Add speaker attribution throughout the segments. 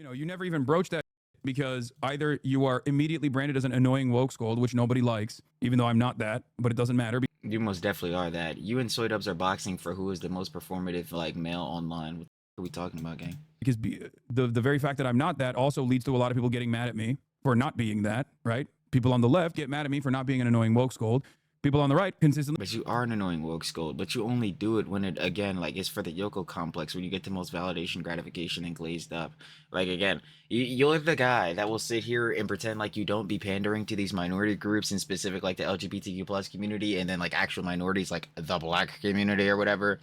Speaker 1: You know, you never even broach that because either you are immediately branded as an annoying woke scold, which nobody likes, even though I'm not that, but it doesn't matter.
Speaker 2: You most definitely are that. You and Soy Dubs are boxing for who is the most performative, like, male online. What are we talking about, gang?
Speaker 1: Because the very fact that I'm not that also leads to a lot of people getting mad at me for not being that, right? People on the left get mad at me for not being an annoying woke scold. People on the right consistently.
Speaker 2: But you are an annoying woke scold, but you only do it when it, again, like, is for the Yoko complex, when you get the most validation, gratification, and glazed up. Like, again, you're the guy that will sit here and pretend like you don't be pandering to these minority groups, in specific, like, the LGBTQ plus community, and then, like, actual minorities, like the black community or whatever.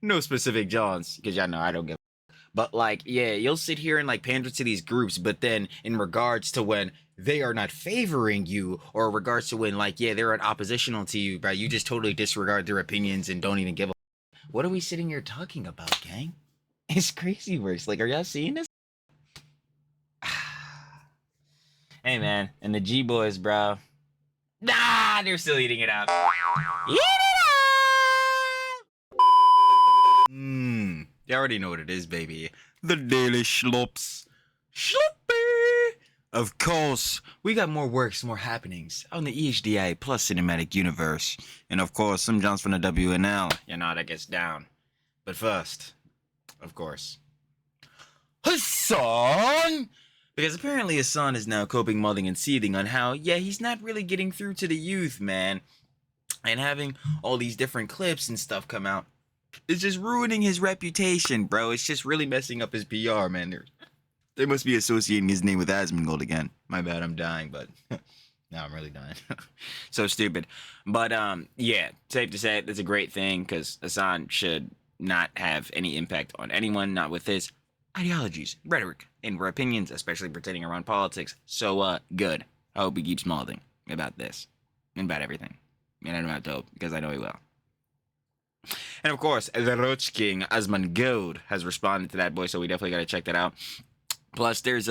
Speaker 2: No specific Johns, because y'all know I don't give a. But, like, yeah, you'll sit here and, like, pander to these groups, but then in regards to when they are not favoring you, or regards to when, like, yeah, they're oppositional to you, bro, you just totally disregard their opinions and don't even give a. What are we sitting here talking about, gang? It's crazy worse. Like, are y'all seeing this? Hey, man, and the G-boys, bro. Nah, they're still eating it up. Eat it up! You already know what it is, baby. The Daily Schlops. Schloppy! Of course, we got more works, more happenings on the EHDI plus cinematic universe. And of course, some Johns from the WNL. You know, that gets down. But first, of course, Hasan! Because apparently Hasan is now coping, mulling, and seething on how, yeah, he's not really getting through to the youth, man. And having all these different clips and stuff come out, it's just ruining his reputation, bro. It's just really messing up his PR, man. They must be associating his name with Asmongold again. My bad, I'm dying, but now I'm really dying. So stupid. But, yeah, safe to say it's a great thing, because Hasan should not have any impact on anyone, not with his ideologies, rhetoric, and opinions, especially pertaining around politics. So, good. I hope he keeps molding about this and about everything. And I don't have to hope, because I know he will. And of course, the Roach King, Asmongold, has responded to that, boy, so we definitely got to check that out. Plus, there's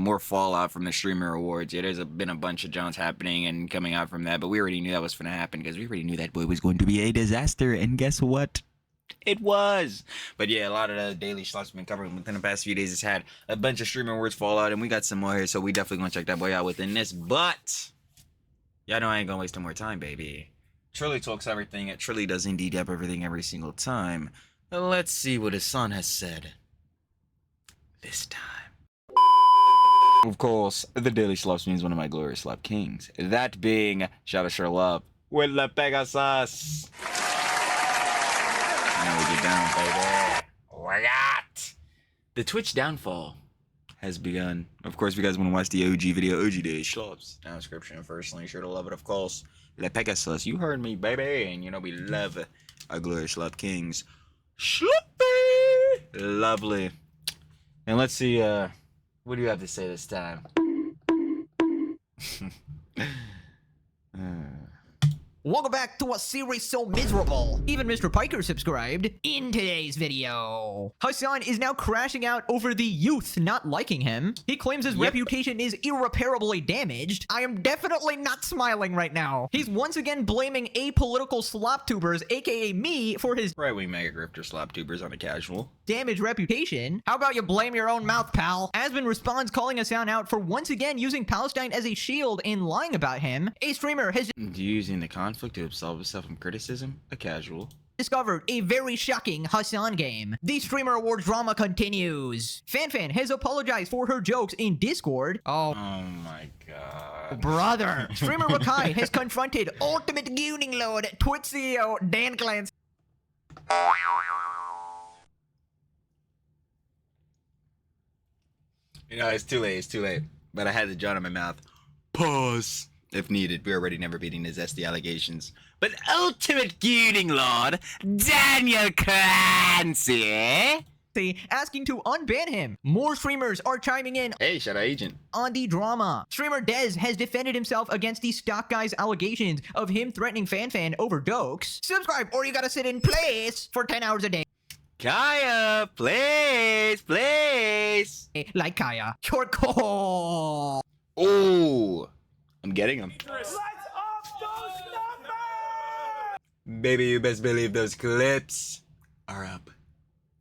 Speaker 2: more fallout from the streamer awards. Yeah, there's been a bunch of Johns happening and coming out from that, but we already knew that was going to happen, because we already knew that boy was going to be a disaster, and guess what? It was. But yeah, a lot of the daily slots have been covered within the past few days. It's had a bunch of streamer awards fallout, and we got some more here, so we definitely going to check that boy out within this, but y'all know I ain't going to waste no more time, baby. Trilly talks everything. Trilly does indeed have everything every single time. Let's see what his son has said this time. Of course, the Daily Slops means one of my glorious slop kings. That being, shout out Sherlock with the Pegasus. Now we get down, baby. What? The Twitch downfall has begun. Of course, if you guys want to watch the OG video, OG Daily Slops, down description first link, sure to love it, of course. The Pegasus, you heard me, baby, and you know we love our glorious slop kings. Sloppy! Lovely. And let's see, what do you have to say this time?
Speaker 3: Welcome back to a series so miserable. Even Mr. Piker subscribed. In today's video, Hasan is now crashing out over the youth not liking him. He claims his reputation is irreparably damaged. I am definitely not smiling right now. He's once again blaming apolitical slop tubers, aka me, for his
Speaker 2: right-wing mega grifter slop tubers on a casual
Speaker 3: damaged reputation. How about you blame your own mouth, pal? Asmon responds, calling Hasan out for once again using Palestine as a shield and lying about him. A streamer has
Speaker 2: using the conflict to absolve himself from criticism, a casual
Speaker 3: discovered a very shocking Hasan game. The streamer award drama continues. Fanfan has apologized for her jokes in Discord. Oh
Speaker 2: my god.
Speaker 3: Brother. Streamer Rakai has confronted Ultimate Gooning Lord Twitch CEO Dan Clancy.
Speaker 2: You know, it's too late. But I had the jar in my mouth. Pause. If needed, we're already never beating his SD allegations. But Ultimate Gooning Lord, Daniel Clancy,
Speaker 3: asking to unban him. More streamers are chiming in.
Speaker 2: Hey, shout out Agent.
Speaker 3: On the drama. Streamer Dez has defended himself against the stock guy's allegations of him threatening Fanfan over jokes. Subscribe or you gotta sit in place for 10 hours a day.
Speaker 2: Kaya, please.
Speaker 3: Like Kaya. Your call.
Speaker 2: Oh, I'm getting him.
Speaker 4: Let's up those numbers!
Speaker 2: Baby, you best believe those clips are up.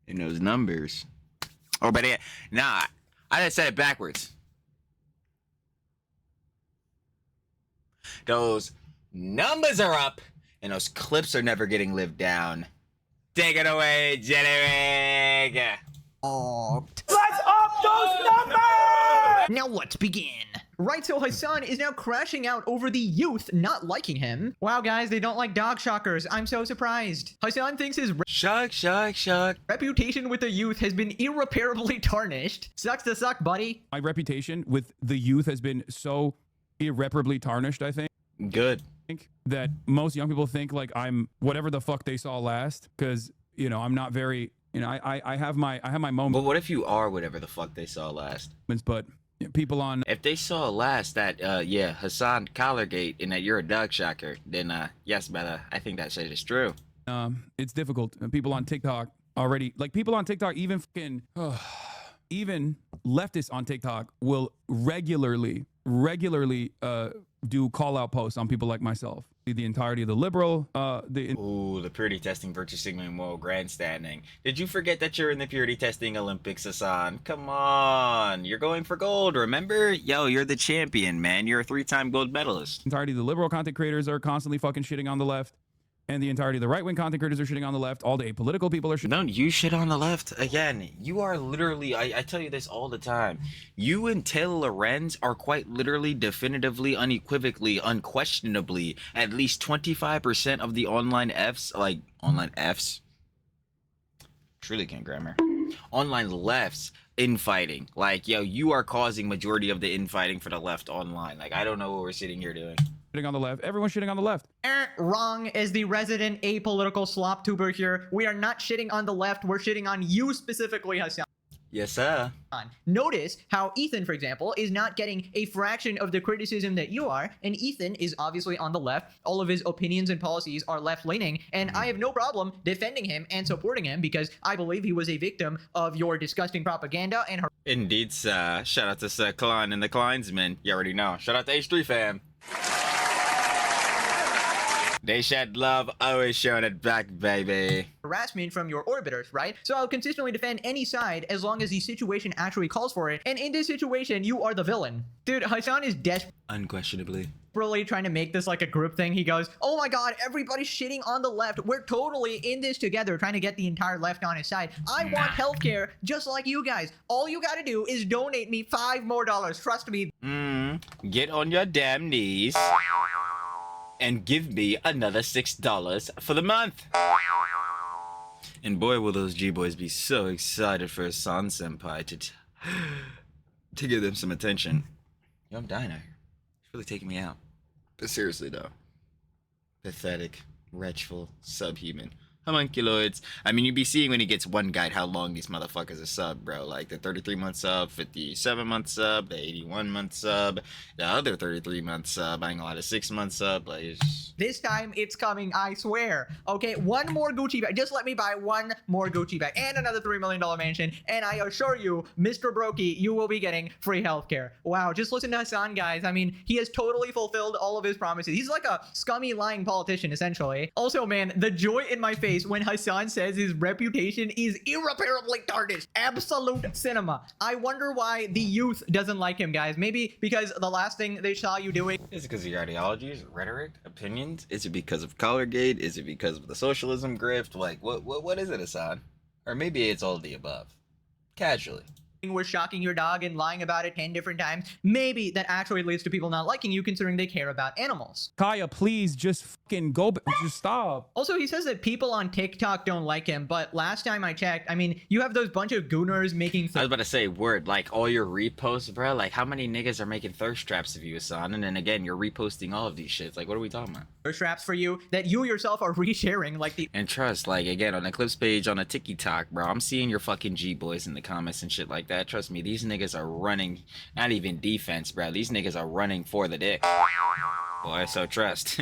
Speaker 2: And those numbers. Oh, but yeah, nah, I just said it backwards. Those numbers are up, and those clips are never getting lived down. Take it away, Jenny.
Speaker 4: Let's up those numbers!
Speaker 3: Now let's begin. Right, so Hasan is now crashing out over the youth not liking him. Wow, guys, they don't like dog shockers. I'm so surprised. Hasan thinks his
Speaker 2: Shock.
Speaker 3: reputation with the youth has been irreparably tarnished. Sucks to suck, buddy.
Speaker 1: My reputation with the youth has been so irreparably tarnished, I think,
Speaker 2: Good.
Speaker 1: that most young people think like I'm whatever the fuck they saw last, because you know I'm not very, you know, I have my
Speaker 2: But
Speaker 1: moments,
Speaker 2: what if you are whatever the fuck they saw last?
Speaker 1: but people on
Speaker 2: If they saw last that, Hasan Collargate and that you're a dog shocker, then, yes, brother, I think that shit is true.
Speaker 1: it's difficult. People on TikTok already, like people on TikTok, even fucking, even leftists on TikTok will regularly do call out posts on people like myself. The entirety of the liberal,
Speaker 2: Ooh, the purity testing virtue sigma and moral grandstanding. Did you forget that you're in the purity testing Olympics, Hasan? Come on, you're going for gold, remember? Yo, you're the champion, man. You're a 3-time gold medalist.
Speaker 1: entirety of the liberal content creators are constantly fucking shitting on the left, and the entirety of the right wing content creators are shitting on the left. All the apolitical people are shitting.
Speaker 2: Don't you shit on the left again. You are literally, I tell you this all the time. You and Taylor Lorenz are quite literally, definitively, unequivocally, unquestionably at least 25% of the online Fs, like online Fs. Truly can't grammar. Online lefts infighting. Like, yo, you are causing majority of the infighting for the left online. Like, I don't know what we're sitting here doing.
Speaker 1: Shitting on the left. Everyone's shitting on the left.
Speaker 3: Wrong. As the resident apolitical slop tuber here, we are not shitting on the left. We're shitting on you specifically, Hasan.
Speaker 2: Yes, sir.
Speaker 3: Notice how Ethan, for example, is not getting a fraction of the criticism that you are, and Ethan is obviously on the left. All of his opinions and policies are left-leaning, and I have no problem defending him and supporting him because I believe he was a victim of your disgusting propaganda and
Speaker 2: Indeed, sir. Shout out to Sir Klein and the Kleinsmen. You already know. Shout out to H3 fam. They shed love, always showing it back, baby.
Speaker 3: harassment from your orbiters, right? So I'll consistently defend any side as long as the situation actually calls for it, and in this situation, you are the villain. Dude, Hasan is
Speaker 2: Unquestionably.
Speaker 3: desperately trying to make this like a group thing. He goes, oh my god, everybody's shitting on the left. We're totally in this together, trying to get the entire left on his side. I want healthcare just like you guys. All you gotta do is donate me $5 more. Trust me.
Speaker 2: Get on your damn knees and give me another $6 for the month. And boy, will those G-boys be so excited for Hasan senpai to give them some attention. Yo, I'm dying out here. It's really taking me out. But seriously though, pathetic, wretchful, subhuman homunculoids. I mean, you'd be seeing when he gets one guide how long these motherfuckers are sub, bro. Like the 33-month sub, 57-month sub, the 81-month sub, the other 33-month sub, I ain't gonna lie, the 6-month sub. Like, it's...
Speaker 3: This time it's coming, I swear. Okay, one more Gucci bag. Just let me buy one more Gucci bag and another $3 million mansion. And I assure you, Mr. Brokey, you will be getting free healthcare. Wow, just listen to Hasan, guys. I mean, he has totally fulfilled all of his promises. He's like a scummy, lying politician, essentially. Also, man, the joy in my face when Hasan says his reputation is irreparably tarnished. Absolute cinema. I wonder why the youth doesn't like him, guys. Maybe because the last thing they saw you doing...
Speaker 2: Is it because of your ideologies, rhetoric, opinions? Is it because of Collargate? Is it because of the socialism grift? Like, what is it, Hasan? Or maybe it's all of the above. Casually.
Speaker 3: was shocking your dog and lying about it 10 different times, maybe that actually leads to people not liking you considering they care about animals.
Speaker 1: Kaya, please just fucking go. Just stop.
Speaker 3: Also, he says that people on TikTok don't like him, but last time I checked, I mean, you have those bunch of gooners making...
Speaker 2: I was about to say, word, like all your reposts, bro, like how many niggas are making thirst traps of you, Hasan? And then again, you're reposting all of these shits. Like, what are we talking about?
Speaker 3: Traps for you that you yourself are resharing, like the...
Speaker 2: And trust, like, again, on the clips page on a TikTok, bro, I'm seeing your fucking G-boys in the comments and shit like that. Trust me, these niggas are running, not even defense, bro. These niggas are running for the dick. Boy, so trust.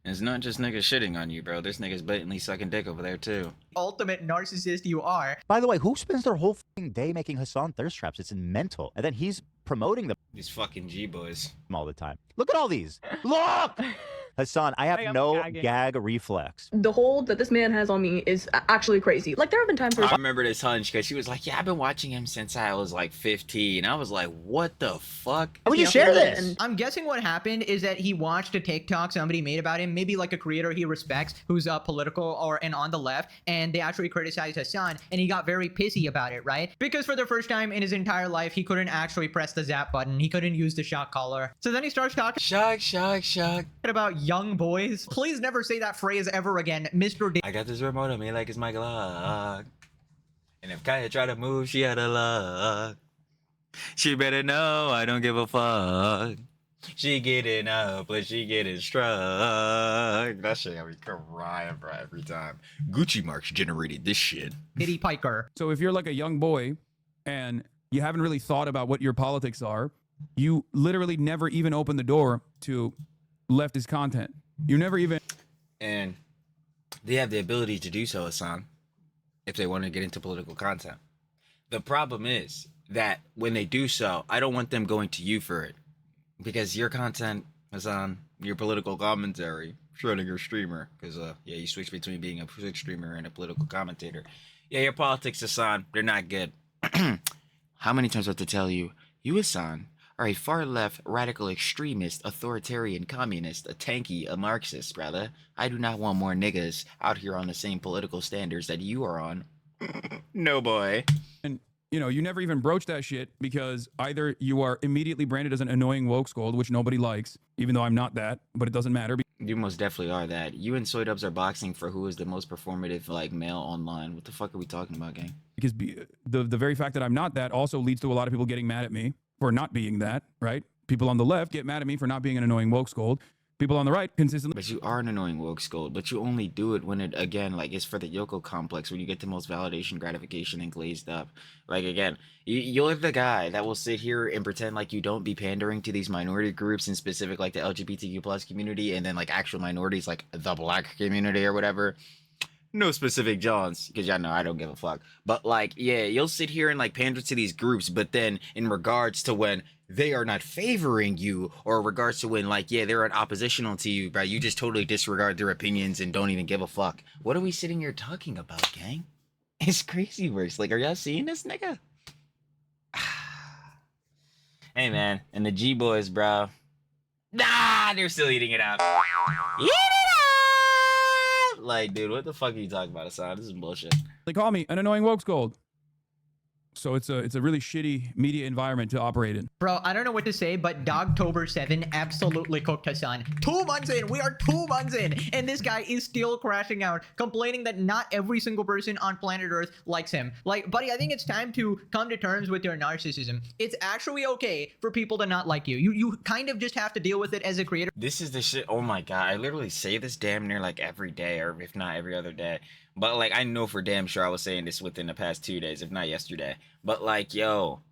Speaker 2: It's not just niggas shitting on you, bro. There's niggas blatantly sucking dick over there, too.
Speaker 3: ultimate narcissist you are.
Speaker 5: By the way, who spends their whole fucking day making Hasan thirst traps? It's mental. And then he's promoting them
Speaker 2: These fucking G-boys.
Speaker 5: all the time. Look at all these. Look! Hasan, I have
Speaker 4: I am
Speaker 5: no
Speaker 4: gagging.
Speaker 5: gag reflex.
Speaker 6: The hold that this man has on me is actually crazy. Like, there have been times where
Speaker 2: I remember this hunch because she was like, yeah, I've been watching him since I was like 15. I was like, what the fuck?
Speaker 5: How would you
Speaker 6: Yeah,
Speaker 5: share
Speaker 6: and-
Speaker 5: this?
Speaker 3: I'm guessing what happened is that he watched a TikTok somebody made about him, maybe like a creator he respects who's political or and on the left, and they actually criticized Hasan, and he got very pissy about it, right? Because for the first time in his entire life, he couldn't actually press the zap button. He couldn't use the shock collar. So then he starts talking
Speaker 2: Shock.
Speaker 3: about young boys. Please never say that phrase ever again, Mr.
Speaker 2: I got this remote on me like it's my Glock. And if Kaya try to move, she had a luck. She better know I don't give a fuck. She getting up, but she getting struck. That shit got me crying, bro, every time. Gucci Marks generated this shit.
Speaker 3: Diddy Piker.
Speaker 1: So if you're like a young boy and you haven't really thought about what your politics are, you literally never even open the door to leftist content. You never even.
Speaker 2: And they have the ability to do so, Hasan, if they want to get into political content. The problem is that when they do so, I don't want them going to you for it. Because your content, Hasan, your political commentary, Schrödinger streamer, because yeah, you switch between being a Twitch streamer and a political commentator. Yeah, your politics, Hasan, they're not good. How many times do I have to tell you, you, Hasan, are a far-left, radical extremist, authoritarian communist, a tanky, a Marxist, brother. I do not want more niggas out here on the same political standards that you are on. No, boy.
Speaker 1: And you know, you never even broach that shit because either you are immediately branded as an annoying woke scold, which nobody likes, even though I'm not that, but it doesn't matter.
Speaker 2: You most definitely are that. You and Soy Dubs are boxing for who is the most performative, like, male online. What the fuck are we talking about, gang?
Speaker 1: Because the very fact that I'm not that also leads to a lot of people getting mad at me for not being that, right? People on the left get mad at me for not being an annoying woke scold. People on the right consistently.
Speaker 2: But you are an annoying woke scold, but you only do it when it, again, like, it's for the Yoko complex, when you get the most validation, gratification, and glazed up. Like, again, you're the guy that will sit here and pretend like you don't be pandering to these minority groups, in specific, like the LGBTQ plus community, and then, like, actual minorities, like the black community or whatever. No specific Johns, because y'all know I don't give a fuck. But, like, yeah, you'll sit here and, like, pander to these groups, but then in regards to when they are not favoring you, or in regards to when, like, yeah, they're in oppositional to you, bro, you just totally disregard their opinions and don't even give a fuck. What are we sitting here talking about, gang? It's crazy worse. Like, are y'all seeing this, nigga? Hey, man, and the G-boys, bro. Nah, they're still eating it out. Eat it out! Like, dude, what the fuck are you talking about, Hasan? This is bullshit.
Speaker 1: They call me an annoying woke scold. So it's a really shitty media environment to operate in.
Speaker 3: Bro, I don't know what to say, but Dogtober 7 absolutely cooked Hasan. 2 months in, we are 2 months in, and this guy is still crashing out, complaining that not every single person on planet Earth likes him. Like, buddy, I think it's time to come to terms with your narcissism. It's actually okay for people to not like you. You kind of just have to deal with it as a creator.
Speaker 2: This is the shit. Oh my god, I literally say this damn near like every day, or if not every other day. But like, I know for damn sure I was saying this within the past 2 days, if not yesterday. But like, yo,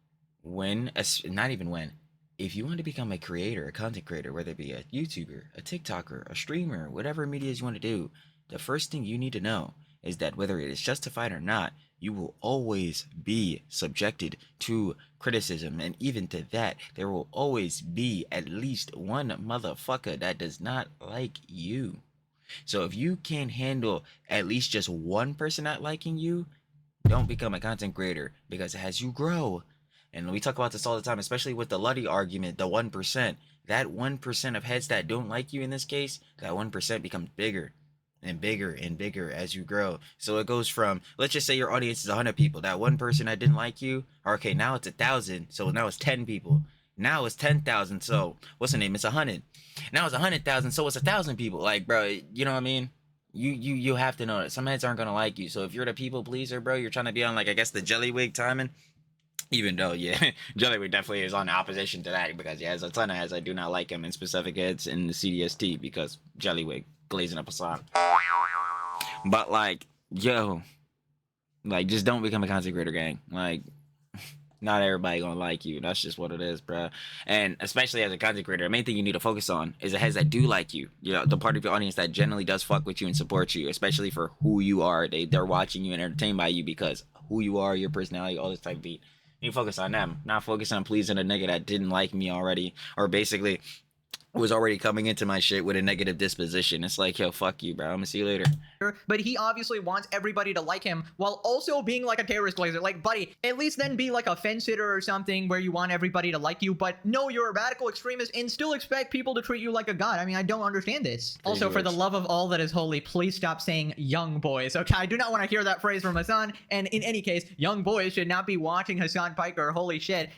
Speaker 2: not even when, if you want to become a creator, a content creator, whether it be a YouTuber, a TikToker, a streamer, whatever medias you want to do, the first thing you need to know is that whether it is justified or not, you will always be subjected to criticism. And even to that, there will always be at least one motherfucker that does not like you. So if you can't handle at least just one person not liking you, don't become a content creator, because as you grow, and we talk about this all the time, especially with the Luddy argument, the 1%, that 1% of heads that don't like you in this case, that 1% becomes bigger and bigger and bigger as you grow. So it goes from, let's just say your audience is 100 people, that one person that didn't like you, or okay, now it's 1,000, so now it's 10 people. Now it's 10,000, so what's the name? It's 100. Now it's 100,000, so it's 1,000 people. Like, bro, you know what I mean? You have to know that some heads aren't gonna like you. So if you're the people pleaser, bro, you're trying to be on, like, I guess the Jellywig timing. Even though, yeah, Jellywig definitely is on the opposition to that, because he has a ton of heads I do not like him in specific heads in the CDST, because Jellywig glazing up Hasan. But like, yo, like, just don't become a content creator, gang. Like, not everybody gonna like you. That's just what it is, bro. And especially as a content creator, the main thing you need to focus on is the heads that do like you. You know, the part of your audience that generally does fuck with you and support you, especially for who you are. They're watching you and entertained by you because who you are, your personality, all this type of beat. You focus on them, not focus on pleasing a nigga that didn't like me already, or basically was already coming into my shit with a negative disposition. It's like, yo, fuck you, bro. I'm gonna see you later.
Speaker 3: But he obviously wants everybody to like him while also being like a terrorist glazer. Like, buddy, at least then be like a fence sitter or something where you want everybody to like you. But no, you're a radical extremist and still expect people to treat you like a god. I mean, I don't understand this. Also, for the love of all that is holy, please stop saying young boys. Okay, I do not want to hear that phrase from Hasan. And in any case, young boys should not be watching Hasan Piker. Holy shit.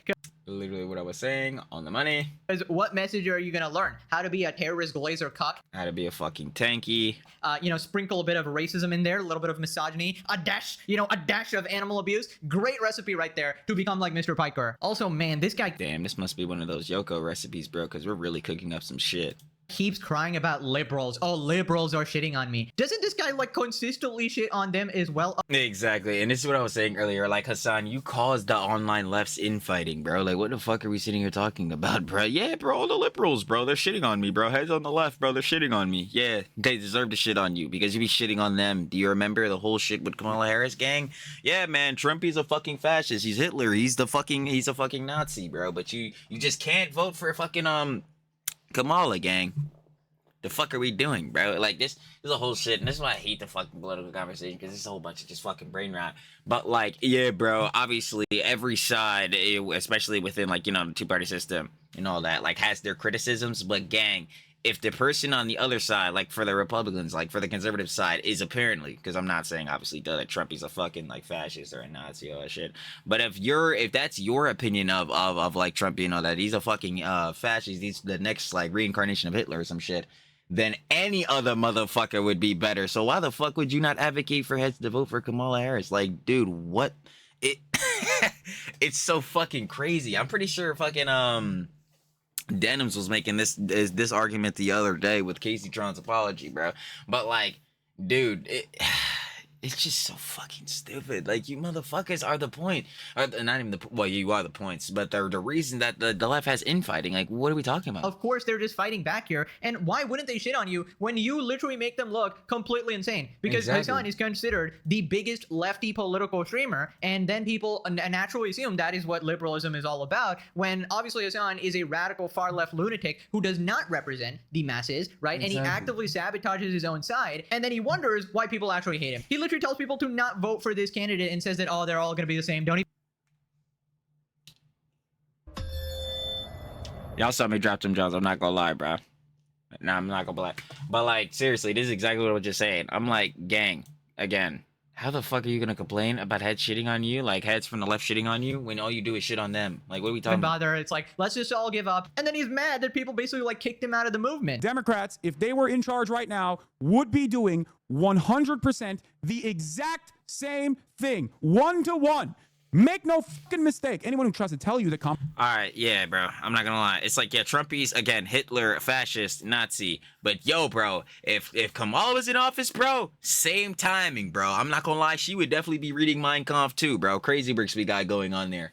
Speaker 2: Literally what I was saying, on the money.
Speaker 3: Because what message are you gonna learn? How to be a terrorist glazer cuck?
Speaker 2: How to be a fucking tanky.
Speaker 3: You know, sprinkle a bit of racism in there, a little bit of misogyny, a dash, you know, a dash of animal abuse. Great recipe right there to become like Mr. Piker. Also, man, this guy
Speaker 2: Damn, this must be one of those Yoko recipes, bro, because we're really cooking up some shit.
Speaker 3: keeps crying about liberals. Oh, liberals are shitting on me. Doesn't this guy like consistently shit on them as well?
Speaker 2: Exactly, and this is what I was saying earlier. Like, Hasan, you caused the online left's infighting, bro. Like, what the fuck are we sitting here talking about, bro? Yeah, bro, all the liberals, bro, they're shitting on me, bro. Heads on the left, bro, they're shitting on me. Yeah, they deserve to shit on you because you be shitting on them. Do you remember the whole shit with Kamala Harris, gang? Yeah, man, Trumpy's a fucking fascist. He's Hitler. He's a fucking Nazi, bro. But you just can't vote for fucking Kamala, gang. The fuck are we doing, bro? Like, this is a whole shit, and this is why I hate the fucking political conversation, because it's a whole bunch of just fucking brain rot. But, like, yeah, bro, obviously, every side, especially within, like, you know, the two-party system and all that, like, has their criticisms, but, gang, if the person on the other side, like, for the Republicans, like, for the conservative side, is apparently, because I'm not saying, obviously, that Trumpy's a fucking, like, fascist or a Nazi or that shit, but if that's your opinion of like, Trump, you know, that he's a fucking, fascist, he's the next, like, reincarnation of Hitler or some shit, then any other motherfucker would be better. So why the fuck would you not advocate for heads to vote for Kamala Harris? Like, dude, what? It's so fucking crazy. I'm pretty sure fucking Denims was making this argument the other day with Casey Tron's apology, bro. But like, dude, it's just so fucking stupid. Like, you motherfuckers are the point. Or not even well, you are the points, but they're the reason that the left has infighting. Like, what are we talking about?
Speaker 3: Of course, they're just fighting back here. And why wouldn't they shit on you when you literally make them look completely insane? Because Hasan is considered the biggest lefty political streamer, and then people naturally assume that is what liberalism is all about, when obviously Hasan is a radical far-left lunatic who does not represent the masses, right? And he actively sabotages his own side, and then he wonders why people actually hate him. He literally tells people to not vote for this candidate and says that, oh, they're all going to be the same. Don't even...
Speaker 2: Y'all saw me drop some jobs. I'm not gonna lie, bro. Nah, I'm not gonna lie. But like, seriously, this is exactly what I was just saying. I'm like, gang, again, how the fuck are you gonna complain about heads shitting on you? Like, heads from the left shitting on you when all you do is shit on them? Like, what are we talking about?
Speaker 3: Bother. It's like, let's just all give up. And then he's mad that people basically like kicked him out of the movement.
Speaker 1: Democrats, if they were in charge right now, would be doing 100% the exact same thing, 1-to-1. Make no fucking mistake. Anyone who tries to tell you that
Speaker 2: all right, yeah, bro. I'm not gonna lie. It's like, yeah, Trumpy's again Hitler, fascist, Nazi. But yo, bro, if Kamala was in office, bro, same timing, bro. I'm not gonna lie. She would definitely be reading Mein Kampf too, bro. Crazy bricks we got going on there.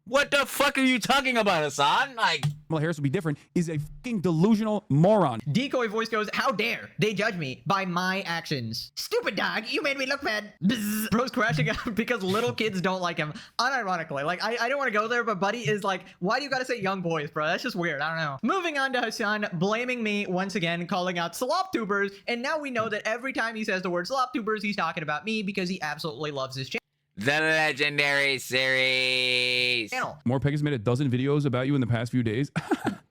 Speaker 2: What the fuck are you talking about, Hasan? Like,
Speaker 1: Kamala Harris would be different is a fucking delusional moron.
Speaker 3: Decoy voice goes, how dare they judge me by my actions? Stupid dog, you made me look bad. Bzz. Bro's crashing out because little kids don't like him. Unironically, like, I don't want to go there, but Buddy is like, why do you gotta say young boys, bro? That's just weird. I don't know. Moving on to Hasan blaming me once again, calling out slop tubers, and now we know that every time he says the word slop tubers, he's talking about me because he absolutely loves his channel.
Speaker 2: The legendary series.
Speaker 1: More Pegasus made a dozen videos about you in the past few days.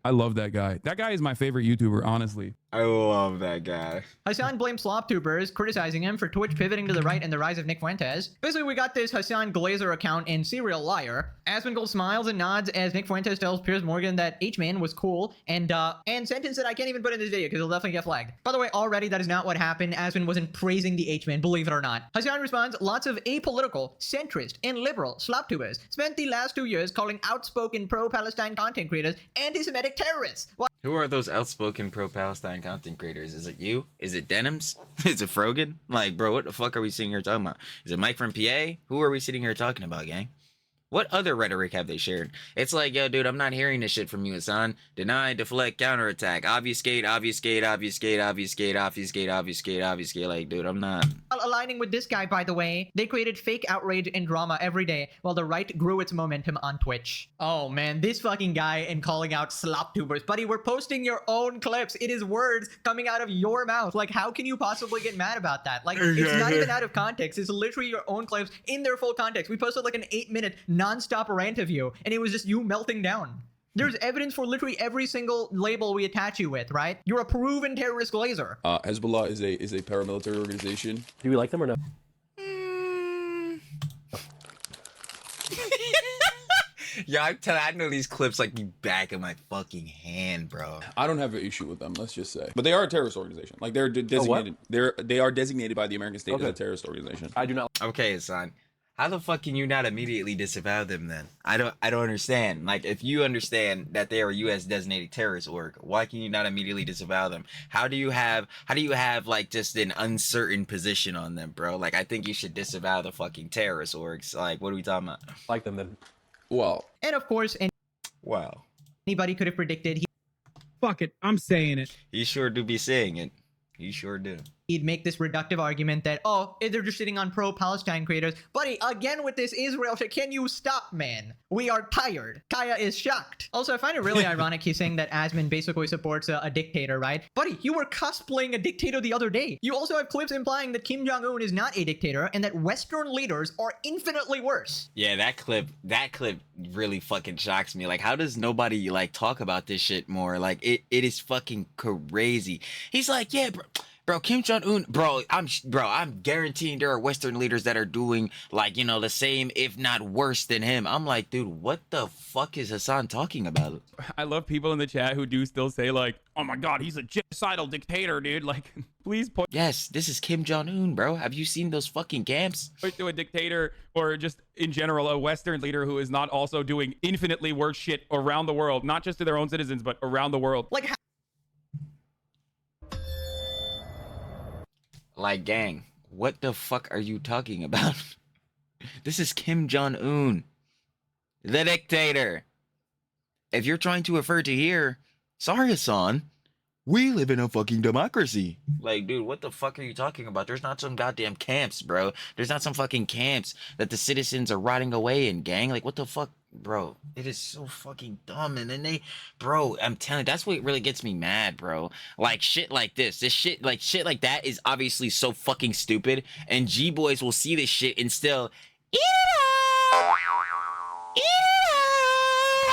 Speaker 1: I love that guy. That guy is my favorite YouTuber, honestly.
Speaker 2: I love that guy.
Speaker 3: Hasan blames slop tubers, criticizing him for Twitch pivoting to the right and the rise of Nick Fuentes. Basically, we got this Hasan Glazer account in Serial Liar. Asmongold smiles and nods as Nick Fuentes tells Piers Morgan that H-Man was cool, and sentence that I can't even put in this video because it'll definitely get flagged. By the way, already that is not what happened. Asmon wasn't praising the H-Man, believe it or not. Hasan responds, lots of apolitical, centrist, and liberal slop tubers spent the last 2 years calling outspoken pro-Palestine content creators anti-Semitic terrorists.
Speaker 2: Who are those outspoken pro-Palestine content creators? Is it you? Is it Denims? Is it Frogan? Like, bro, what the fuck are we sitting here talking about? Is it Mike from PA? Who are we sitting here talking about, gang? What other rhetoric have they shared? It's like, yo, dude, I'm not hearing this shit from you, Hasan. Deny, deflect, counterattack, obfuscate, obfuscate, obfuscate, obfuscate, obfuscate, obfuscate, obfuscate. Like, dude, I'm not.
Speaker 3: aligning with this guy, by the way, they created fake outrage and drama every day while the right grew its momentum on Twitch. Oh man, this fucking guy and calling out slop tubers. Buddy, we're posting your own clips. It is words coming out of your mouth. Like, how can you possibly get mad about that? Like, it's not even out of context. It's literally your own clips in their full context. We posted like an 8-minute non-stop rant of you, and it was just you melting down. There's evidence for literally every single label we attach you with, right? You're a proven terrorist glazer.
Speaker 7: Hezbollah is a paramilitary organization.
Speaker 8: Do we like them or no?
Speaker 2: Yeah, I'm telling. I know these clips like the back of my fucking hand, bro.
Speaker 7: I don't have an issue with them, let's just say. But they are a terrorist organization. Like they're designated. They are designated by the American state as a terrorist organization.
Speaker 8: I do not.
Speaker 2: Okay, Hasan. How the fuck can you not immediately disavow them then? I don't understand. Like, if you understand that they are a U.S. designated terrorist org, why can you not immediately disavow them? How do you have like just an uncertain position on them, bro? Like, I think you should disavow the fucking terrorist orgs. Like, what are we talking about?
Speaker 8: Like them then.
Speaker 7: Well.
Speaker 3: And of course,
Speaker 2: Wow.
Speaker 3: anybody could have predicted
Speaker 4: Fuck it, I'm saying it.
Speaker 2: You sure do be saying it. You sure do.
Speaker 3: he'd make this reductive argument that, oh, they're just sitting on pro-Palestine creators. Buddy, again with this Israel shit, can you stop, man? We are tired. Kaya is shocked. Also, I find it really ironic he's saying that Asman basically supports a dictator, right? Buddy, you were cosplaying a dictator the other day. You also have clips implying that Kim Jong-un is not a dictator and that Western leaders are infinitely worse.
Speaker 2: Yeah, that clip really fucking shocks me. Like, how does nobody like talk about this shit more? Like, it is fucking crazy. He's like, yeah, bro, Kim Jong-un, I'm guaranteeing there are Western leaders that are doing like, you know, the same, if not worse than him. I'm like, dude, what the fuck is Hasan talking about?
Speaker 1: I love people in the chat who do still say like, oh my God, he's a genocidal dictator, dude. Like, please point
Speaker 2: Yes, this is Kim Jong-un, bro. Have you seen those fucking camps?
Speaker 1: to a dictator or just in general a Western leader who is not also doing infinitely worse shit around the world, not just to their own citizens, but around the world.
Speaker 2: Like, gang, what the fuck are you talking about? This is Kim Jong-un, the dictator. If you're trying to refer to here, sorry, Hasan, we live in a fucking democracy. Like, dude, what the fuck are you talking about? There's not some goddamn camps, bro. There's not some fucking camps that the citizens are rotting away in, gang. Like, what the fuck? Bro, it is so fucking dumb. And then bro, I'm telling you, that's what really gets me mad, bro. Like, shit like this shit like that is obviously so fucking stupid. And G-boys will see this shit and still, eat it up! Eat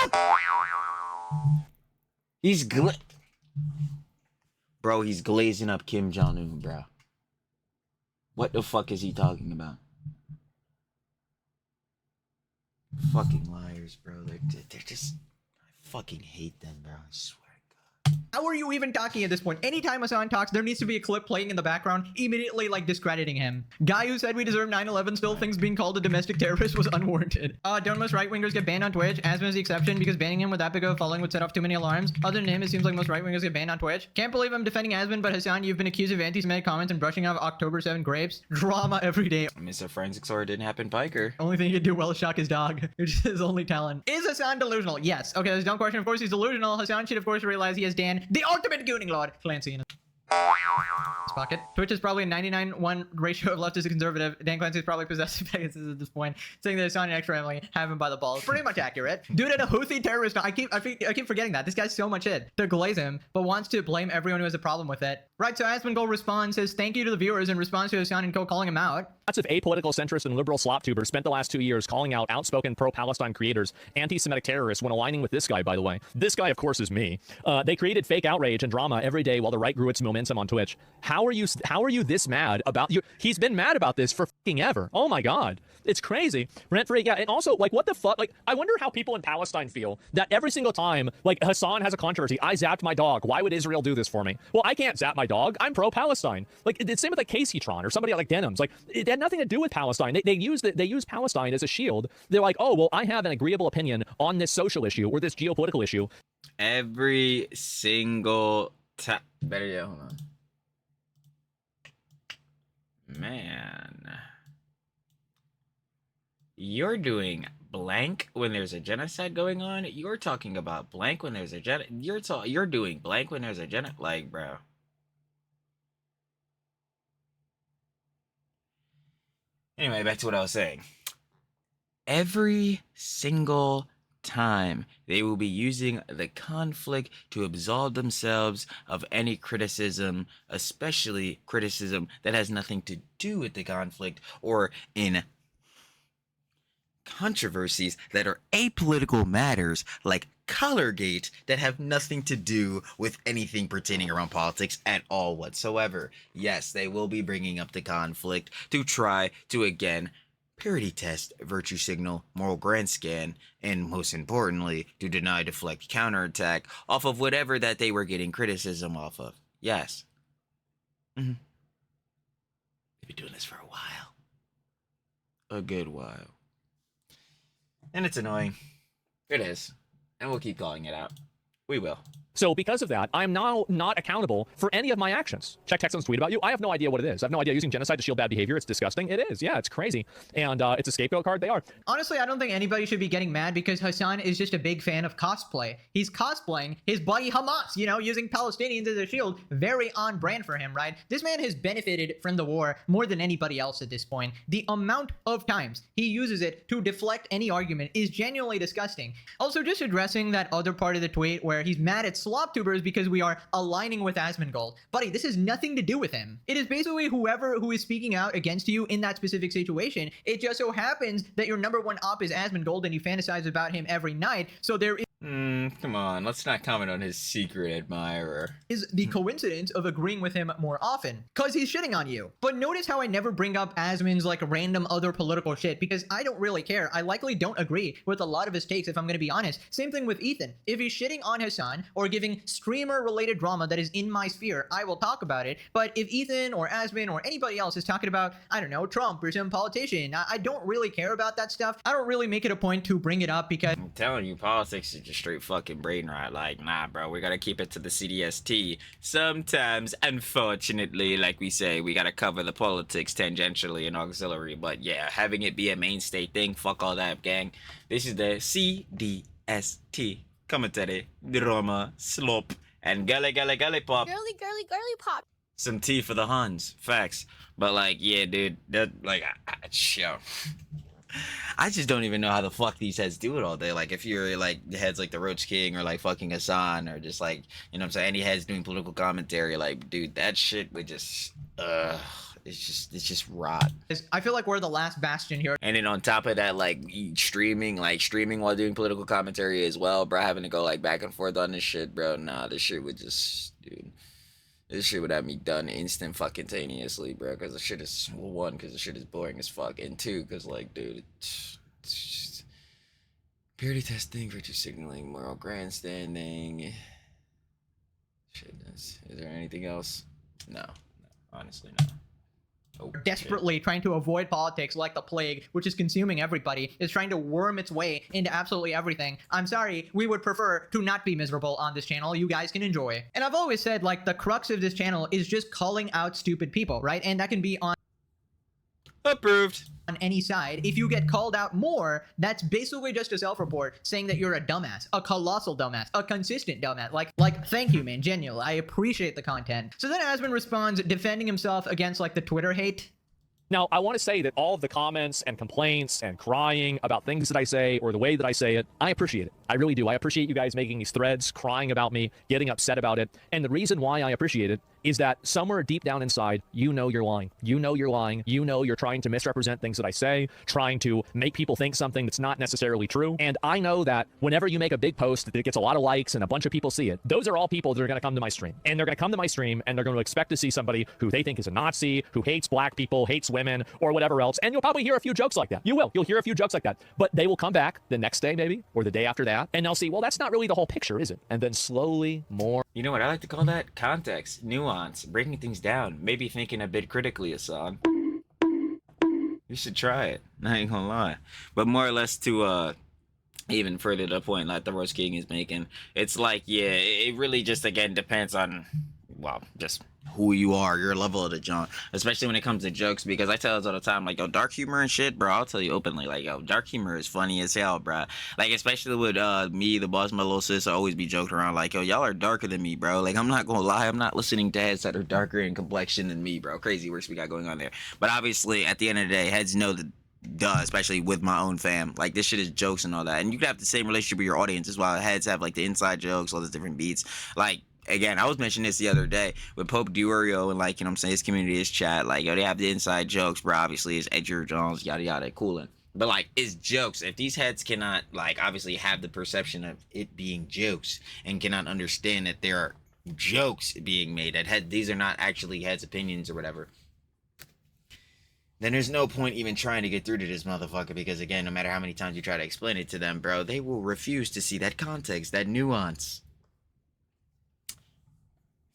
Speaker 2: it up! He's glazing up Kim Jong-un, bro. What the fuck is he talking about? Fucking liars, bro. They're just, I fucking hate them, bro. I swear to God.
Speaker 3: How are you even talking at this point? Anytime Hasan talks, there needs to be a clip playing in the background, immediately like discrediting him. Guy who said we deserve 9/11 still thinks being called a domestic terrorist was unwarranted. Don't most right-wingers get banned on Twitch? Asman is the exception because banning him with that big of a following would set off too many alarms. Other than him, it seems like most right-wingers get banned on Twitch. Can't believe I'm defending Asman, but Hasan, you've been accused of anti-Semitic comments and brushing off October 7 grapes. Drama every day.
Speaker 2: Mr. Forensic Sword didn't happen, Piker.
Speaker 3: Only thing he could do well is shock his dog, which is his only talent. Is Hasan delusional? Yes. Okay, there's no question. Of course he's delusional. Hasan should of course realize he has Dan, the ultimate gooning lord, Clancy in his pocket. Twitch is probably a 99-1 ratio of leftist to conservative. Dan Clancy is probably possessive Pegasus at this point, saying that Hasan and extra Emily have him by the balls. Pretty much accurate. Dude at a Houthi terrorist. I keep forgetting that. This guy's so much shit to glaze him, but wants to blame everyone who has a problem with it. Right, so Aspen Gold responds, says thank you to the viewers in response to Hasan and Co calling him out.
Speaker 9: Lots of apolitical centrist and liberal slop tubers spent the last 2 years calling out outspoken pro-Palestine creators, anti-Semitic terrorists, when aligning with this guy, by the way. This guy, of course, is me. They created fake outrage and drama every day while the right grew its momentum on Twitch. How are you this mad about you? He's been mad about this for fucking ever. Oh my God. It's crazy. Rent-free, yeah. And also, like, what the fuck? Like, I wonder how people in Palestine feel that every single time, like, Hasan has a controversy, I zapped my dog. Why would Israel do this for me? Well, I can't zap my dog. I'm pro-Palestine. Like, it's same with like Caseytron or somebody like Denims. Like, it had nothing to do with Palestine. They use Palestine as a shield. They're like, oh, well, I have an agreeable opinion on this social issue or this geopolitical issue.
Speaker 2: Every single time. Better yet, hold on. Man. You're doing blank when there's a genocide going on. You're talking about blank when there's a you're doing blank when there's a like, bro. Anyway, back to what I was saying. Every single time they will be using the conflict to absolve themselves of any criticism, especially criticism that has nothing to do with the conflict, or in controversies that are apolitical matters like Colorgate that have nothing to do with anything pertaining around politics at all whatsoever. Yes, they will be bringing up the conflict to try to again purity test, virtue signal, moral grand scan, and most importantly, to deny, deflect, counterattack off of whatever that they were getting criticism off of. Yes. They've been doing this for a while. A good while. And it's annoying. It is. And we'll keep calling it out. We will.
Speaker 9: So because of that, I'm now not accountable for any of my actions. Check Texan's tweet about you. I have no idea what it is. I have no idea. Using genocide to shield bad behavior. It's disgusting. It is. Yeah, it's crazy. And it's a scapegoat card. They are.
Speaker 3: Honestly, I don't think anybody should be getting mad because Hasan is just a big fan of cosplay. He's cosplaying his buddy Hamas, you know, using Palestinians as a shield. Very on brand for him, right? This man has benefited from the war more than anybody else at this point. The amount of times he uses it to deflect any argument is genuinely disgusting. Also, just addressing that other part of the tweet where he's mad at slop tubers because we are aligning with Asmongold. Buddy, this has nothing to do with him. It is basically whoever who is speaking out against you in that specific situation. It just so happens that your number one op is Asmongold and you fantasize about him every night. So there is
Speaker 2: come on, let's not comment on his secret admirer.
Speaker 3: Is the coincidence of agreeing with him more often, cause he's shitting on you. But notice how I never bring up Asmon's like random other political shit because I don't really care. I likely don't agree with a lot of his takes if I'm gonna be honest. Same thing with Ethan. If he's shitting on Hasan or giving streamer related drama that is in my sphere, I will talk about it. But if Ethan or Asmon or anybody else is talking about, I don't know, Trump or some politician, I don't really care about that stuff. I don't really make it a point to bring it up because
Speaker 2: I'm telling you, politics is just straight fucking brain rot. Like, nah, bro, we gotta keep it to the CDST. Sometimes, unfortunately, like we say, we gotta cover the politics tangentially and auxiliary. But yeah, having it be a mainstay thing, fuck all that, gang. This is the CDST. Commentary, drama, slop, and gully pop.
Speaker 8: Girly pop.
Speaker 2: Some tea for the Huns. Facts. But like, yeah, dude, that like, yo. I just don't even know how the fuck these heads do it all day. Like, if you're like the heads like the Roach King or like fucking Hasan or just like, you know what I'm saying, any heads doing political commentary, like, dude, that shit would just, it's just rot.
Speaker 3: I feel like we're the last bastion here.
Speaker 2: And then on top of that, like streaming while doing political commentary as well, bro, having to go like back and forth on this shit, bro. Nah, this shit would just, dude. This shit would have me done instant fucking taneously, bro. Because the shit is, well, one, because the shit is boring as fuck. And two, because, like, dude, it's just purity testing, virtue signaling, moral grandstanding. Shit, is there anything else? No, honestly, no. Oh,
Speaker 3: desperately trying to avoid politics like the plague, which is consuming everybody, is trying to worm its way into absolutely everything. I'm sorry, we would prefer to not be miserable on this channel. You guys can enjoy. And I've always said, like, the crux of this channel is just calling out stupid people, right? And that can be on
Speaker 2: approved
Speaker 3: on any side. If you get called out more, that's basically just a self-report saying that you're a dumbass, a colossal dumbass, a consistent dumbass. Like, thank you, man, genuinely. I appreciate the content. So then Asmon responds, defending himself against like the Twitter hate.
Speaker 9: Now, I want to say that all of the comments and complaints and crying about things that I say or the way that I say it, I appreciate it. I really do. I appreciate you guys making these threads, crying about me, getting upset about it. And the reason why I appreciate it is that somewhere deep down inside, you know you're lying. You know you're lying. You know you're trying to misrepresent things that I say, trying to make people think something that's not necessarily true. And I know that whenever you make a big post that gets a lot of likes and a bunch of people see it, those are all people that are going to come to my stream. And they're going to come to my stream and they're going to expect to see somebody who they think is a Nazi, who hates black people, hates women, or whatever else. And you'll probably hear a few jokes like that. You will. You'll hear a few jokes like that. But they will come back the next day maybe, or the day after that, and they'll see, well, that's not really the whole picture, is it? And then slowly more.
Speaker 2: You know what I like to call that? Context, nuance, breaking things down, maybe thinking a bit critically, Hasan. You should try it. I ain't gonna lie. But more or less to even further the point like the Roast King is making, it's like, yeah, it really just again depends on well, just who you are, your level of the junk, especially when it comes to jokes, because I tell us all the time, like, yo, dark humor and shit, bro, I'll tell you openly, like, yo, dark humor is funny as hell, bro. Like, especially with me, the boss, my little sis, I always be joking around, like, yo, y'all are darker than me, bro. Like, I'm not gonna lie, I'm not listening to heads that are darker in complexion than me, bro. Crazy works we got going on there. But obviously, at the end of the day, heads know that, duh, especially with my own fam, like, this shit is jokes and all that, and you can have the same relationship with your audience as well. Heads have, like, the inside jokes, all the different beats, like, again, I was mentioning this the other day with Pope Durio and, like, you know what I'm saying, his community, his chat, like, yo, they have the inside jokes, bro. Obviously, it's Edger Jones, yada yada, coolin'. But, like, it's jokes. If these heads cannot, like, obviously have the perception of it being jokes and cannot understand that there are jokes being made, that these are not actually heads' opinions or whatever, then there's no point even trying to get through to this motherfucker, because, again, no matter how many times you try to explain it to them, bro, they will refuse to see that context, that nuance.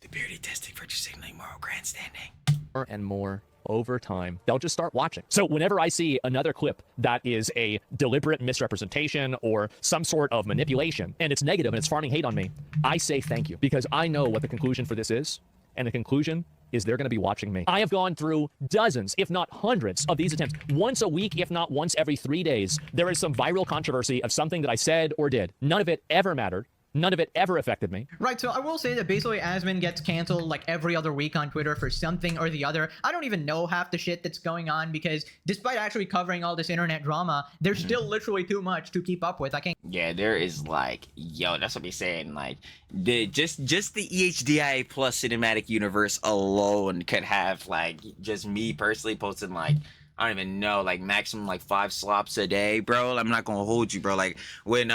Speaker 2: The purity testing for signaling moral grandstanding.
Speaker 9: More and more over time, they'll just start watching. So whenever I see another clip that is a deliberate misrepresentation or some sort of manipulation, and it's negative and it's farming hate on me, I say thank you, because I know what the conclusion for this is. And the conclusion is they're going to be watching me. I have gone through dozens, if not hundreds, of these attempts. Once a week, if not once every 3 days, there is some viral controversy of something that I said or did. None of it ever mattered. None of it ever affected me.
Speaker 3: Right, so I will say that basically Asmon gets canceled like every other week on Twitter for something or the other. I don't even know half the shit that's going on, because despite actually covering all this internet drama, there's still literally too much to keep up with. I can't.
Speaker 2: Yeah, there is, like, yo, that's what we're saying. Like, just the EHDIA plus cinematic universe alone could have, like, just me personally posting, like, I don't even know, like, maximum, like, 5 slops a day, bro. I'm not gonna hold you, bro. Like, when,